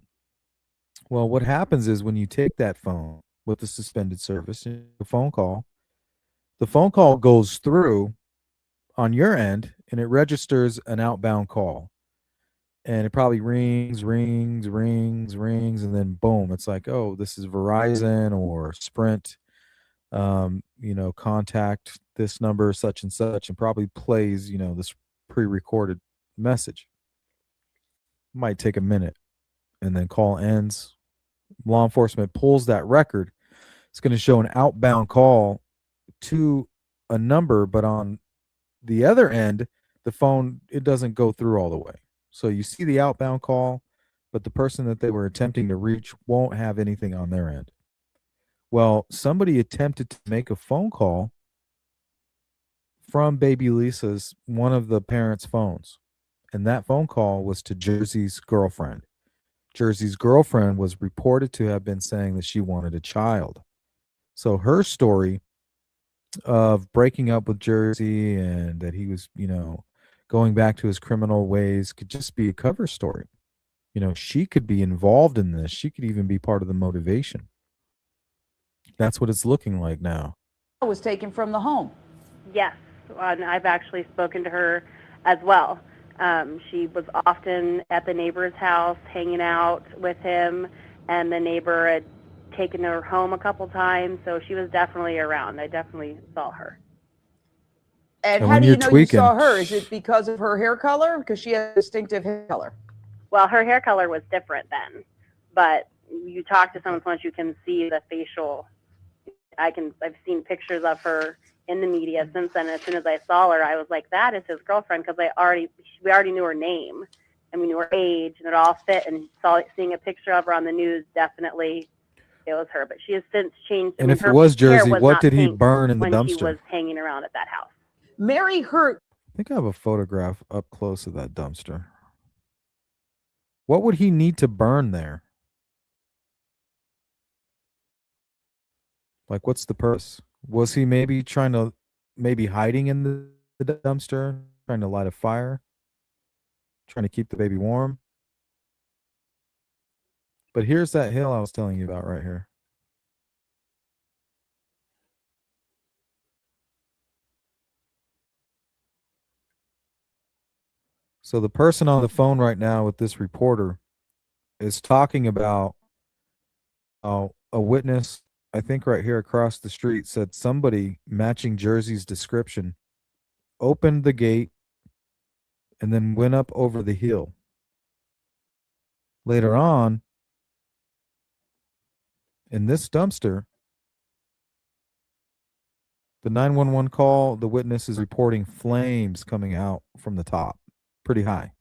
Well, what happens is when you take that phone with the suspended service, the phone call goes through on your end and it registers an outbound call. And it probably rings, and then boom, it's like, oh, this is Verizon or Sprint. Contact this number, such and such, and probably plays, this pre-recorded message. Might take a minute, and then call ends. Law enforcement pulls that record. It's going to show an outbound call to a number, but on the other end, the phone, it doesn't go through all the way. So you see the outbound call, but the person that they were attempting to reach won't have anything on their end. Well, somebody attempted to make a phone call from baby Lisa's, one of the parents' phones. And that phone call was to Jersey's girlfriend. Jersey's girlfriend was reported to have been saying that she wanted a child. So her story of breaking up with Jersey and that he was, going back to his criminal ways could just be a cover story. You know, she could be involved in this. She could even be part of the motivation. That's what it's looking like now. Was taken from the home. Yes, and I've actually spoken to her as well. She was often at the neighbor's house hanging out with him, and the neighbor had taken her home a couple times, so she was definitely around. I definitely saw her. And And how when do you you're know tweaking- you saw her? Is it because of her hair color? Because she has distinctive hair color. Well, her hair color was different then, but you talk to someone once you can see the facial. I've seen pictures of her in the media since then. As soon as I saw her, I was like, that is his girlfriend, because we already knew her name and we knew her age, and it all fit. And seeing a picture of her on the news, definitely it was her. But she has since changed. And if her it was hair Jersey, what not did he pink burn in the when she dumpster? was hanging around at that house? Mary Hurt. I think I have a photograph up close of that dumpster. What would he need to burn there? Like, what's the purpose? Was he maybe hiding in the dumpster, trying to light a fire, trying to keep the baby warm? But here's that hill I was telling you about right here. So the person on the phone right now with this reporter is talking about a witness, I think right here across the street, said somebody matching Jersey's description opened the gate and then went up over the hill. Later on, in this dumpster, the 911 call, the witness is reporting flames coming out from the top, pretty high.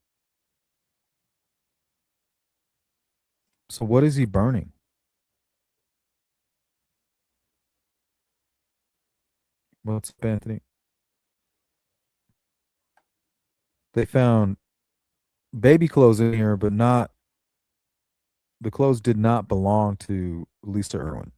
So what is he burning? What's up, Anthony? They found baby clothes in here, but the clothes did not belong to Lisa Irwin.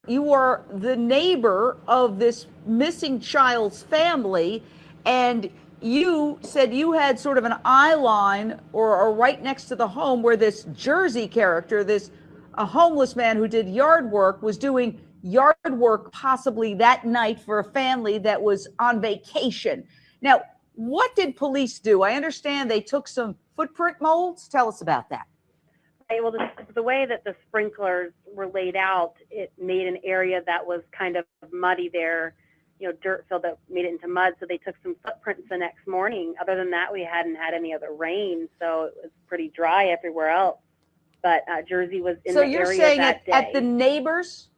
You are the neighbor of this missing child's family, and you said you had sort of an eye line or right next to the home where this Jersey character, a homeless man who did yard work, was doing yard work possibly that night for a family that was on vacation. Now, what did police do? I understand they took some footprint molds. Tell us about that. Right, well, the way that the sprinklers were laid out, it made an area that was kind of muddy there, dirt filled that made it into mud. So they took some footprints the next morning. Other than that, we hadn't had any other rain, so it was pretty dry everywhere else. But Jersey was in the area that day. So you're saying at the neighbor's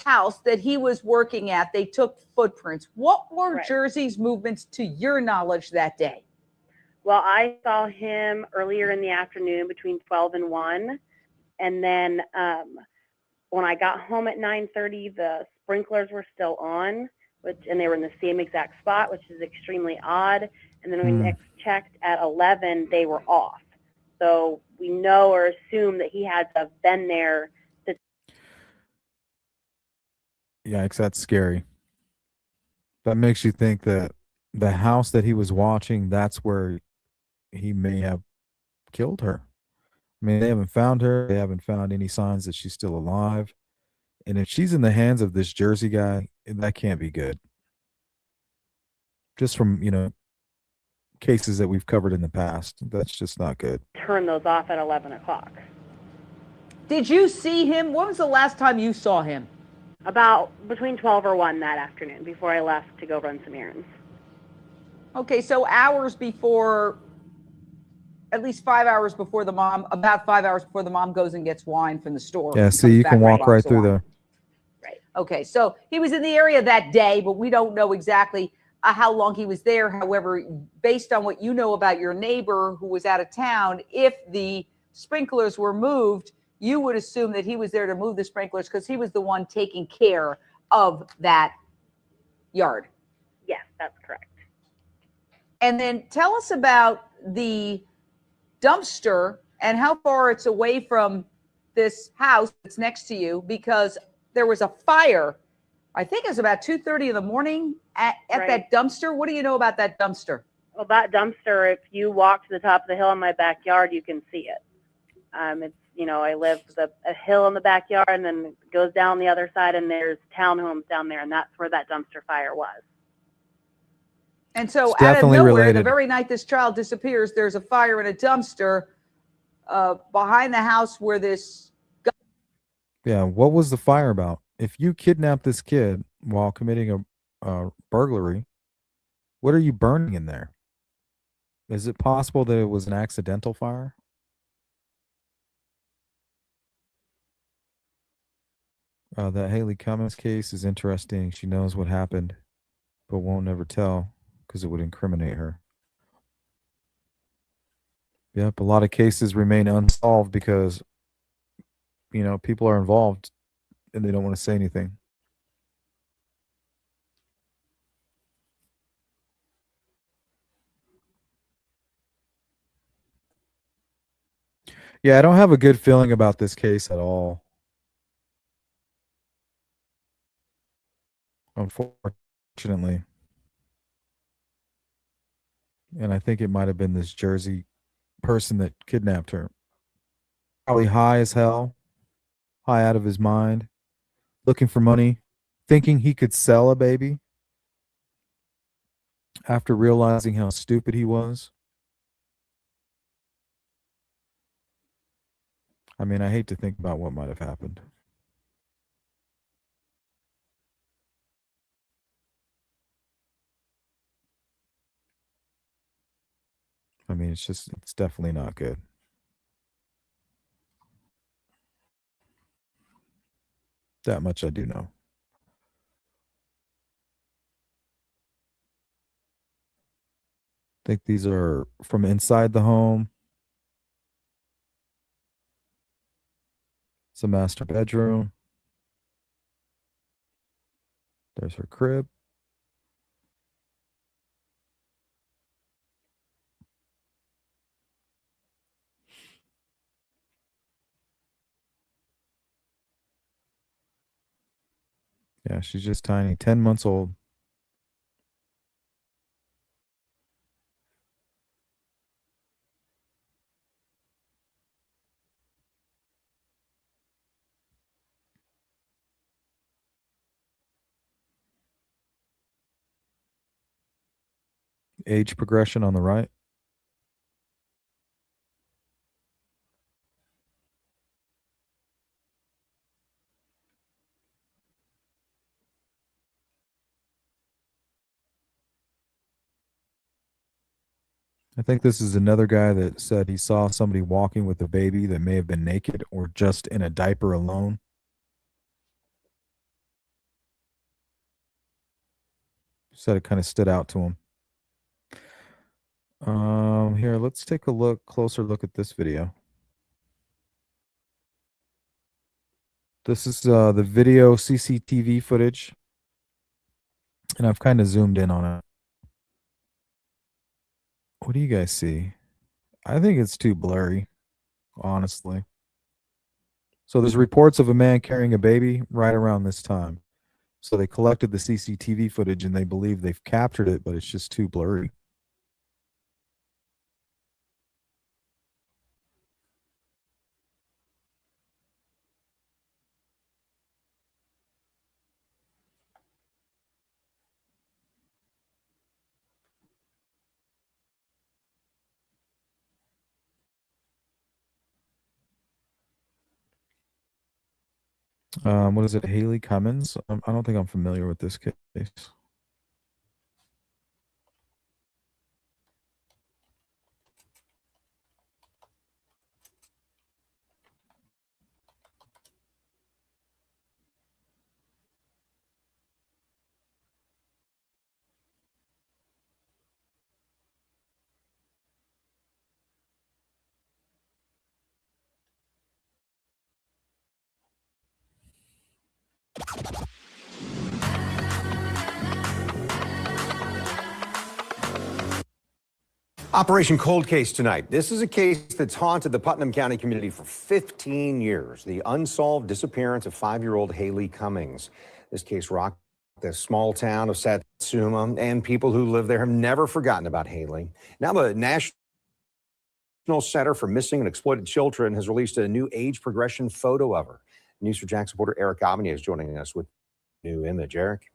house that he was working at, they took footprints. What were Jersey's movements to your knowledge that day? Well, I saw him earlier in the afternoon between 12 and 1. And then when I got home at 9:30, the sprinklers were still on, and they were in the same exact spot, which is extremely odd. And then when we next checked at 11, they were off. So we know or assume that he had to have been there. Yikes, that's scary. That makes you think that the house that he was watching, that's where he may have killed her. I mean, they haven't found her. They haven't found any signs that she's still alive. And if she's in the hands of this Jersey guy, that can't be good. Just from, cases that we've covered in the past, that's just not good. Turn those off at 11 o'clock. Did you see him? When was the last time you saw him? About between 12 or 1 that afternoon before I left to go run some errands. Okay, so hours before, at least 5 hours before about 5 hours before the mom goes and gets wine from the store. Yeah, see, you can walk right through there. Right. Okay, so he was in the area that day, but we don't know exactly how long he was there. However, based on what you know about your neighbor who was out of town, if the sprinklers were moved, you would assume that he was there to move the sprinklers because he was the one taking care of that yard. Yes, that's correct. And then tell us about the dumpster and how far it's away from this house that's next to you because there was a fire. I think it was about 2:30 in the morning at Right. that dumpster. What do you know about that dumpster? Well, that dumpster, if you walk to the top of the hill in my backyard, you can see it. It's, I live with a hill in the backyard, and then it goes down the other side, and there's townhomes down there, and that's where that dumpster fire was. And so It's out of definitely nowhere, related. the very night this child disappears, there's a fire in a dumpster behind the house where this Yeah, what was the fire about? If you kidnap this kid while committing a burglary, what are you burning in there? Is it possible that it was an accidental fire? That Haley Cummins case is interesting. She knows what happened, but won't never tell because it would incriminate her. Yep, a lot of cases remain unsolved because, people are involved and they don't want to say anything. Yeah, I don't have a good feeling about this case at all. Unfortunately. And I think it might have been this Jersey person that kidnapped her. Probably high as hell, high out of his mind, looking for money, thinking he could sell a baby after realizing how stupid he was. I mean, I hate to think about what might have happened. I mean, it's definitely not good. That much I do know. I think these are from inside the home. It's a master bedroom. There's her crib. Yeah, she's just tiny, 10 months old. Age progression on the right. I think this is another guy that said he saw somebody walking with a baby that may have been naked or just in a diaper alone. Said it kind of stood out to him. Here, let's take a closer look at this video. This is the video CCTV footage, and I've kind of zoomed in on it. What do you guys see? I think it's too blurry, honestly. So there's reports of a man carrying a baby right around this time. So they collected the CCTV footage and they believe they've captured it, but it's just too blurry. What is it? Haley Cummins? I don't think I'm familiar with this case. Operation Cold Case tonight. This is a case that's haunted the Putnam County community for 15 years. The unsolved disappearance of 5-year-old Haley Cummings. This case rocked the small town of Satsuma, and people who live there have never forgotten about Haley. Now the National Center for Missing and Exploited Children has released a new age progression photo of her. News4Jax reporter Eric Abney is joining us with a new image. Eric?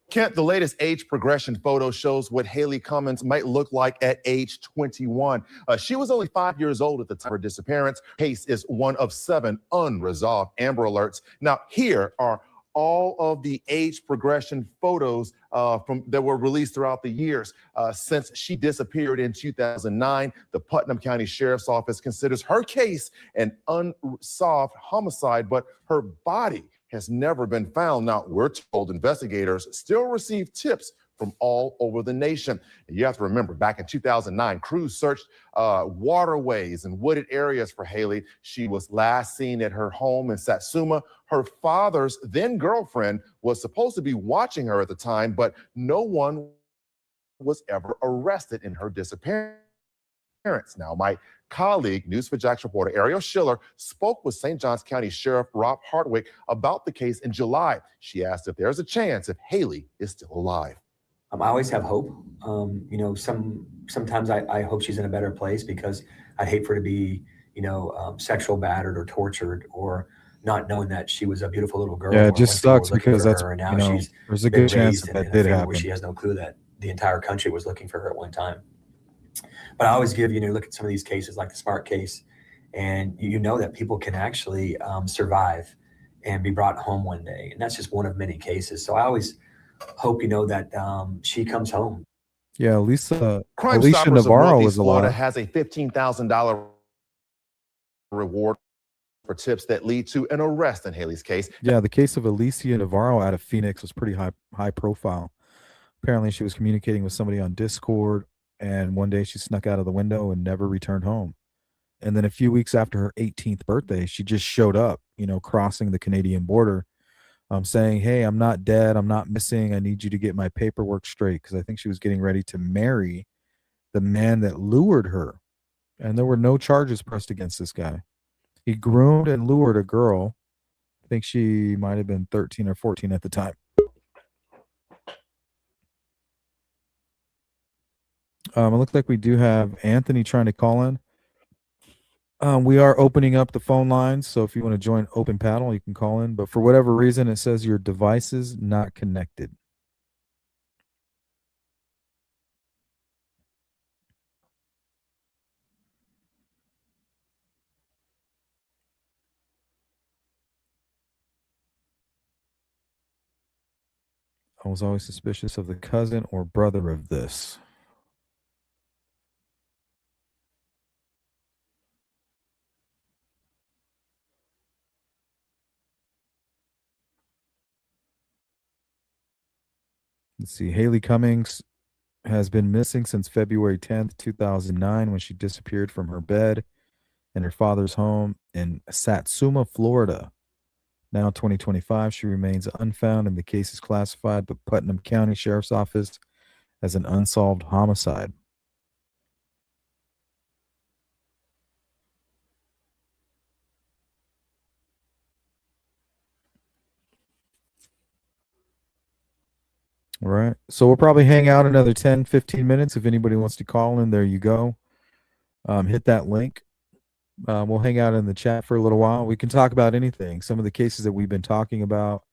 Kent, the latest age progression photo shows what Haley Cummings might look like at age 21. She was only 5 years old at the time of her disappearance. Case is one of 7 unresolved Amber Alerts. Now, here are all of the age progression photos that were released throughout the years. Since she disappeared in 2009, the Putnam County Sheriff's Office considers her case an unsolved homicide, but her body has never been found. Now, we're told investigators still receive tips from all over the nation. And you have to remember, back in 2009, crews searched waterways and wooded areas for Haley. She was last seen at her home in Satsuma. Her father's then girlfriend was supposed to be watching her at the time, but no one was ever arrested in her disappearance. Now, my colleague, News4Jax reporter Ariel Schiller, spoke with St. Johns County Sheriff Rob Hartwick about the case in July. She asked if there's a chance if Haley is still alive. I always have hope. Sometimes I hope she's in a better place, because I'd hate for her to be, sexual battered or tortured, or not knowing that she was a beautiful little girl. Yeah, or it just when people sucks were looking because for that's, her, and now she's there's a been good chance raised that in a did family happen. where she has no clue that the entire country was looking for her at one time. But I always give, look at some of these cases like the Smart case, and you know that people can actually survive and be brought home one day. And that's just one of many cases. So I always hope, that she comes home. Yeah, Alicia Stoppers Navarro of was Northeast Florida alive. has a $15,000 reward for tips that lead to an arrest in Haley's case. Yeah, the case of Alicia Navarro out of Phoenix was pretty high profile. Apparently, she was communicating with somebody on Discord, and one day she snuck out of the window and never returned home. And then a few weeks after her 18th birthday, she just showed up, crossing the Canadian border, saying, "Hey, I'm not dead. I'm not missing. I need you to get my paperwork straight," because I think she was getting ready to marry the man that lured her. And there were no charges pressed against this guy. He groomed and lured a girl. I think she might have been 13 or 14 at the time. It looks like we do have Anthony trying to call in. We are opening up the phone lines, so if you want to join Open Paddle, you can call in. But for whatever reason, it says your device is not connected. I was always suspicious of the cousin or brother of this. Let's see. Haley Cummings has been missing since February 10th, 2009, when she disappeared from her bed in her father's home in Satsuma, Florida. Now, 2025, she remains unfound, and the case is classified by Putnam County Sheriff's Office as an unsolved homicide. All right. So we'll probably hang out another 10, 15 minutes. If anybody wants to call in, there you go. Hit that link. We'll hang out in the chat for a little while. We can talk about anything. Some of the cases that we've been talking about.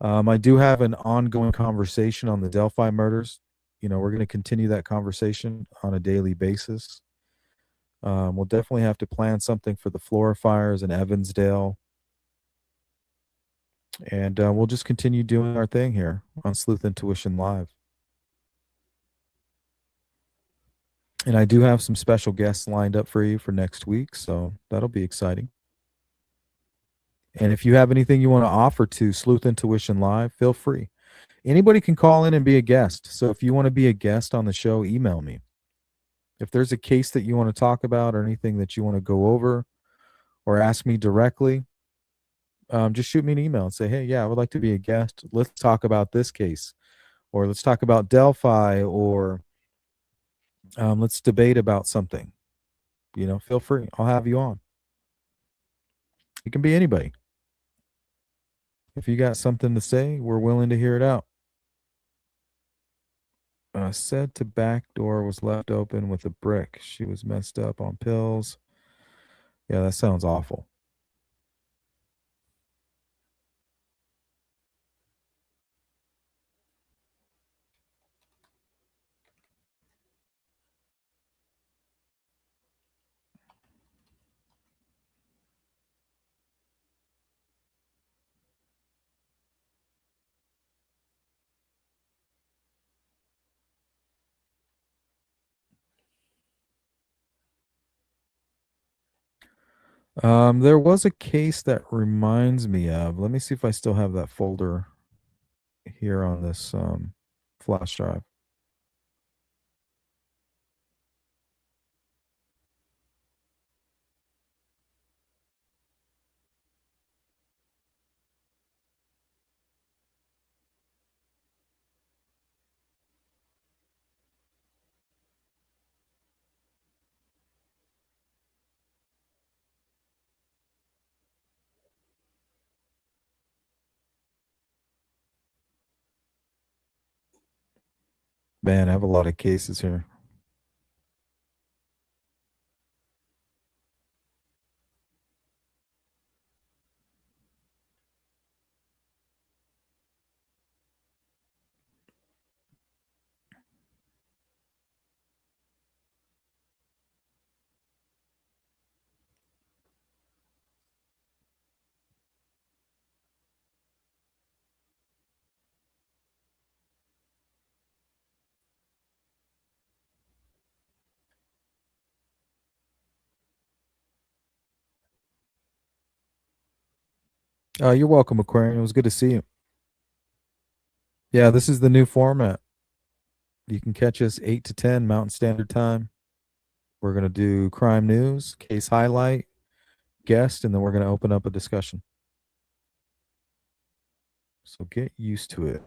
I do have an ongoing conversation on the Delphi murders. We're going to continue that conversation on a daily basis. We'll definitely have to plan something for the Flora fires in Evansdale. And we'll just continue doing our thing here on Sleuth Intuition Live. And I do have some special guests lined up for you for next week, so that'll be exciting. And if you have anything you want to offer to Sleuth Intuition Live, feel free. Anybody can call in and be a guest. So if you want to be a guest on the show, email me. If there's a case that you want to talk about or anything that you want to go over or ask me directly, just shoot me an email and say, "Hey, yeah, I would like to be a guest. Let's talk about this case." Or let's talk about Delphi, or Let's debate about something. Feel free. I'll have you on. It can be anybody. If you got something to say, we're willing to hear it out. Said to back door was left open with a brick. She was messed up on pills. Yeah, that sounds awful. There was a case that reminds me of. Let me see if I still have that folder here on this flash drive. Man, I have a lot of cases here. You're welcome, Aquarium. It was good to see you. Yeah, this is the new format. You can catch us 8 to 10 Mountain Standard Time. We're going to do crime news, case highlight, guest, and then we're going to open up a discussion. So get used to it.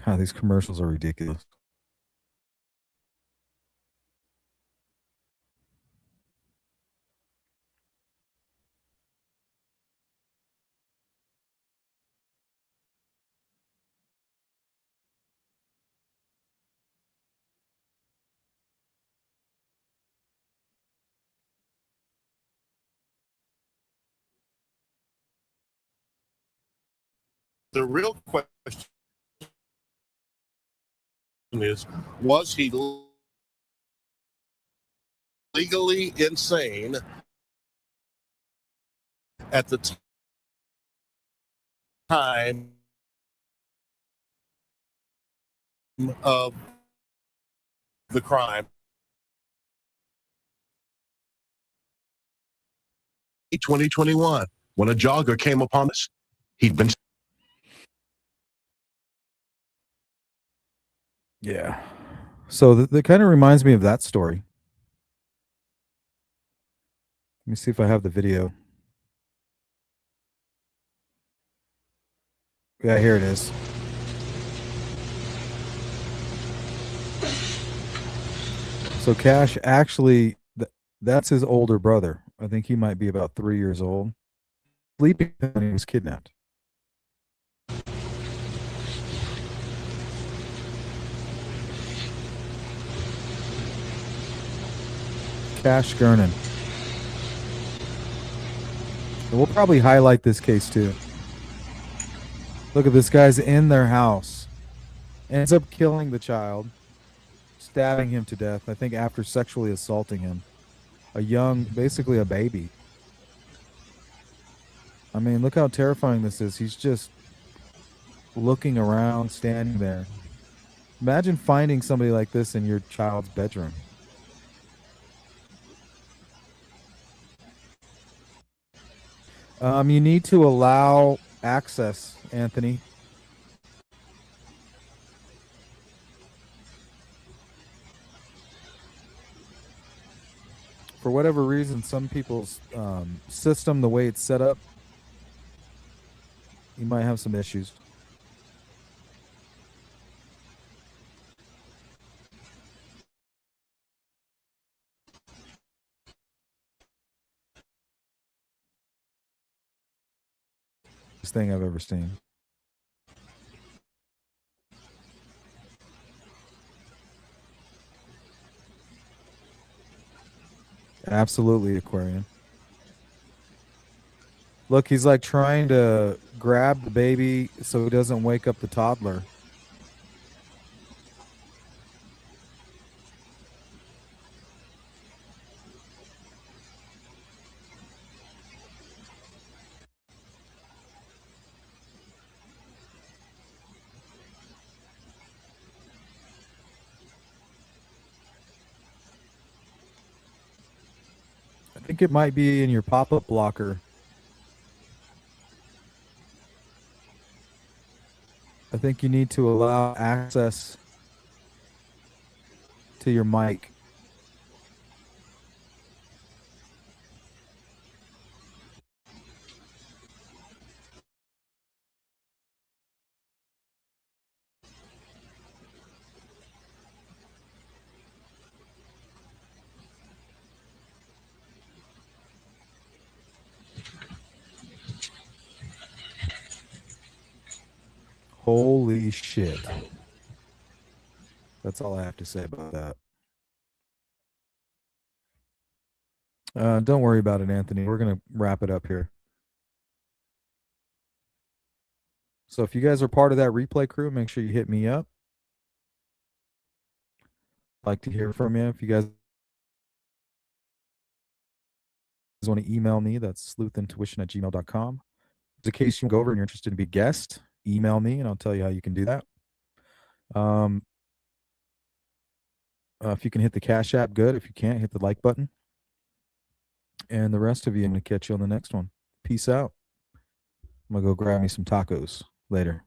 God, these commercials are ridiculous. The real question is, was he legally insane at the time of the crime? 2021, when a jogger came upon us, he'd been. Yeah. So that kind of reminds me of that story. Let me see if I have the video. Yeah, here it is. So Cash actually, that's his older brother. I think he might be about 3 years old. Sleeping when he was kidnapped. Cash Gernon. And we'll probably highlight this case too. Look at this guy's in their house. Ends up killing the child, stabbing him to death, I think after sexually assaulting him. A young, basically a baby. I mean, look how terrifying this is. He's just looking around, standing there. Imagine finding somebody like this in your child's bedroom. You need to allow access, Anthony. For whatever reason, some people's system, the way it's set up, you might have some issues. Best thing I've ever seen. Absolutely, Aquarian. Look, he's like trying to grab the baby so he doesn't wake up the toddler. I think it might be in your pop-up blocker. I think you need to allow access to your mic. Holy shit. That's all I have to say about that. Don't worry about it, Anthony. We're going to wrap it up here. So if you guys are part of that replay crew, make sure you hit me up. I'd like to hear from you. If you guys want to email me, that's sleuthintuition@gmail.com. If there's a case you want to go over and you're interested to be a guest, email me and I'll tell you how you can do that. If you can hit the Cash App, good. If you can't, hit the like button. And the rest of you, I'm going to catch you on the next one. Peace out. I'm going to go grab me some tacos later.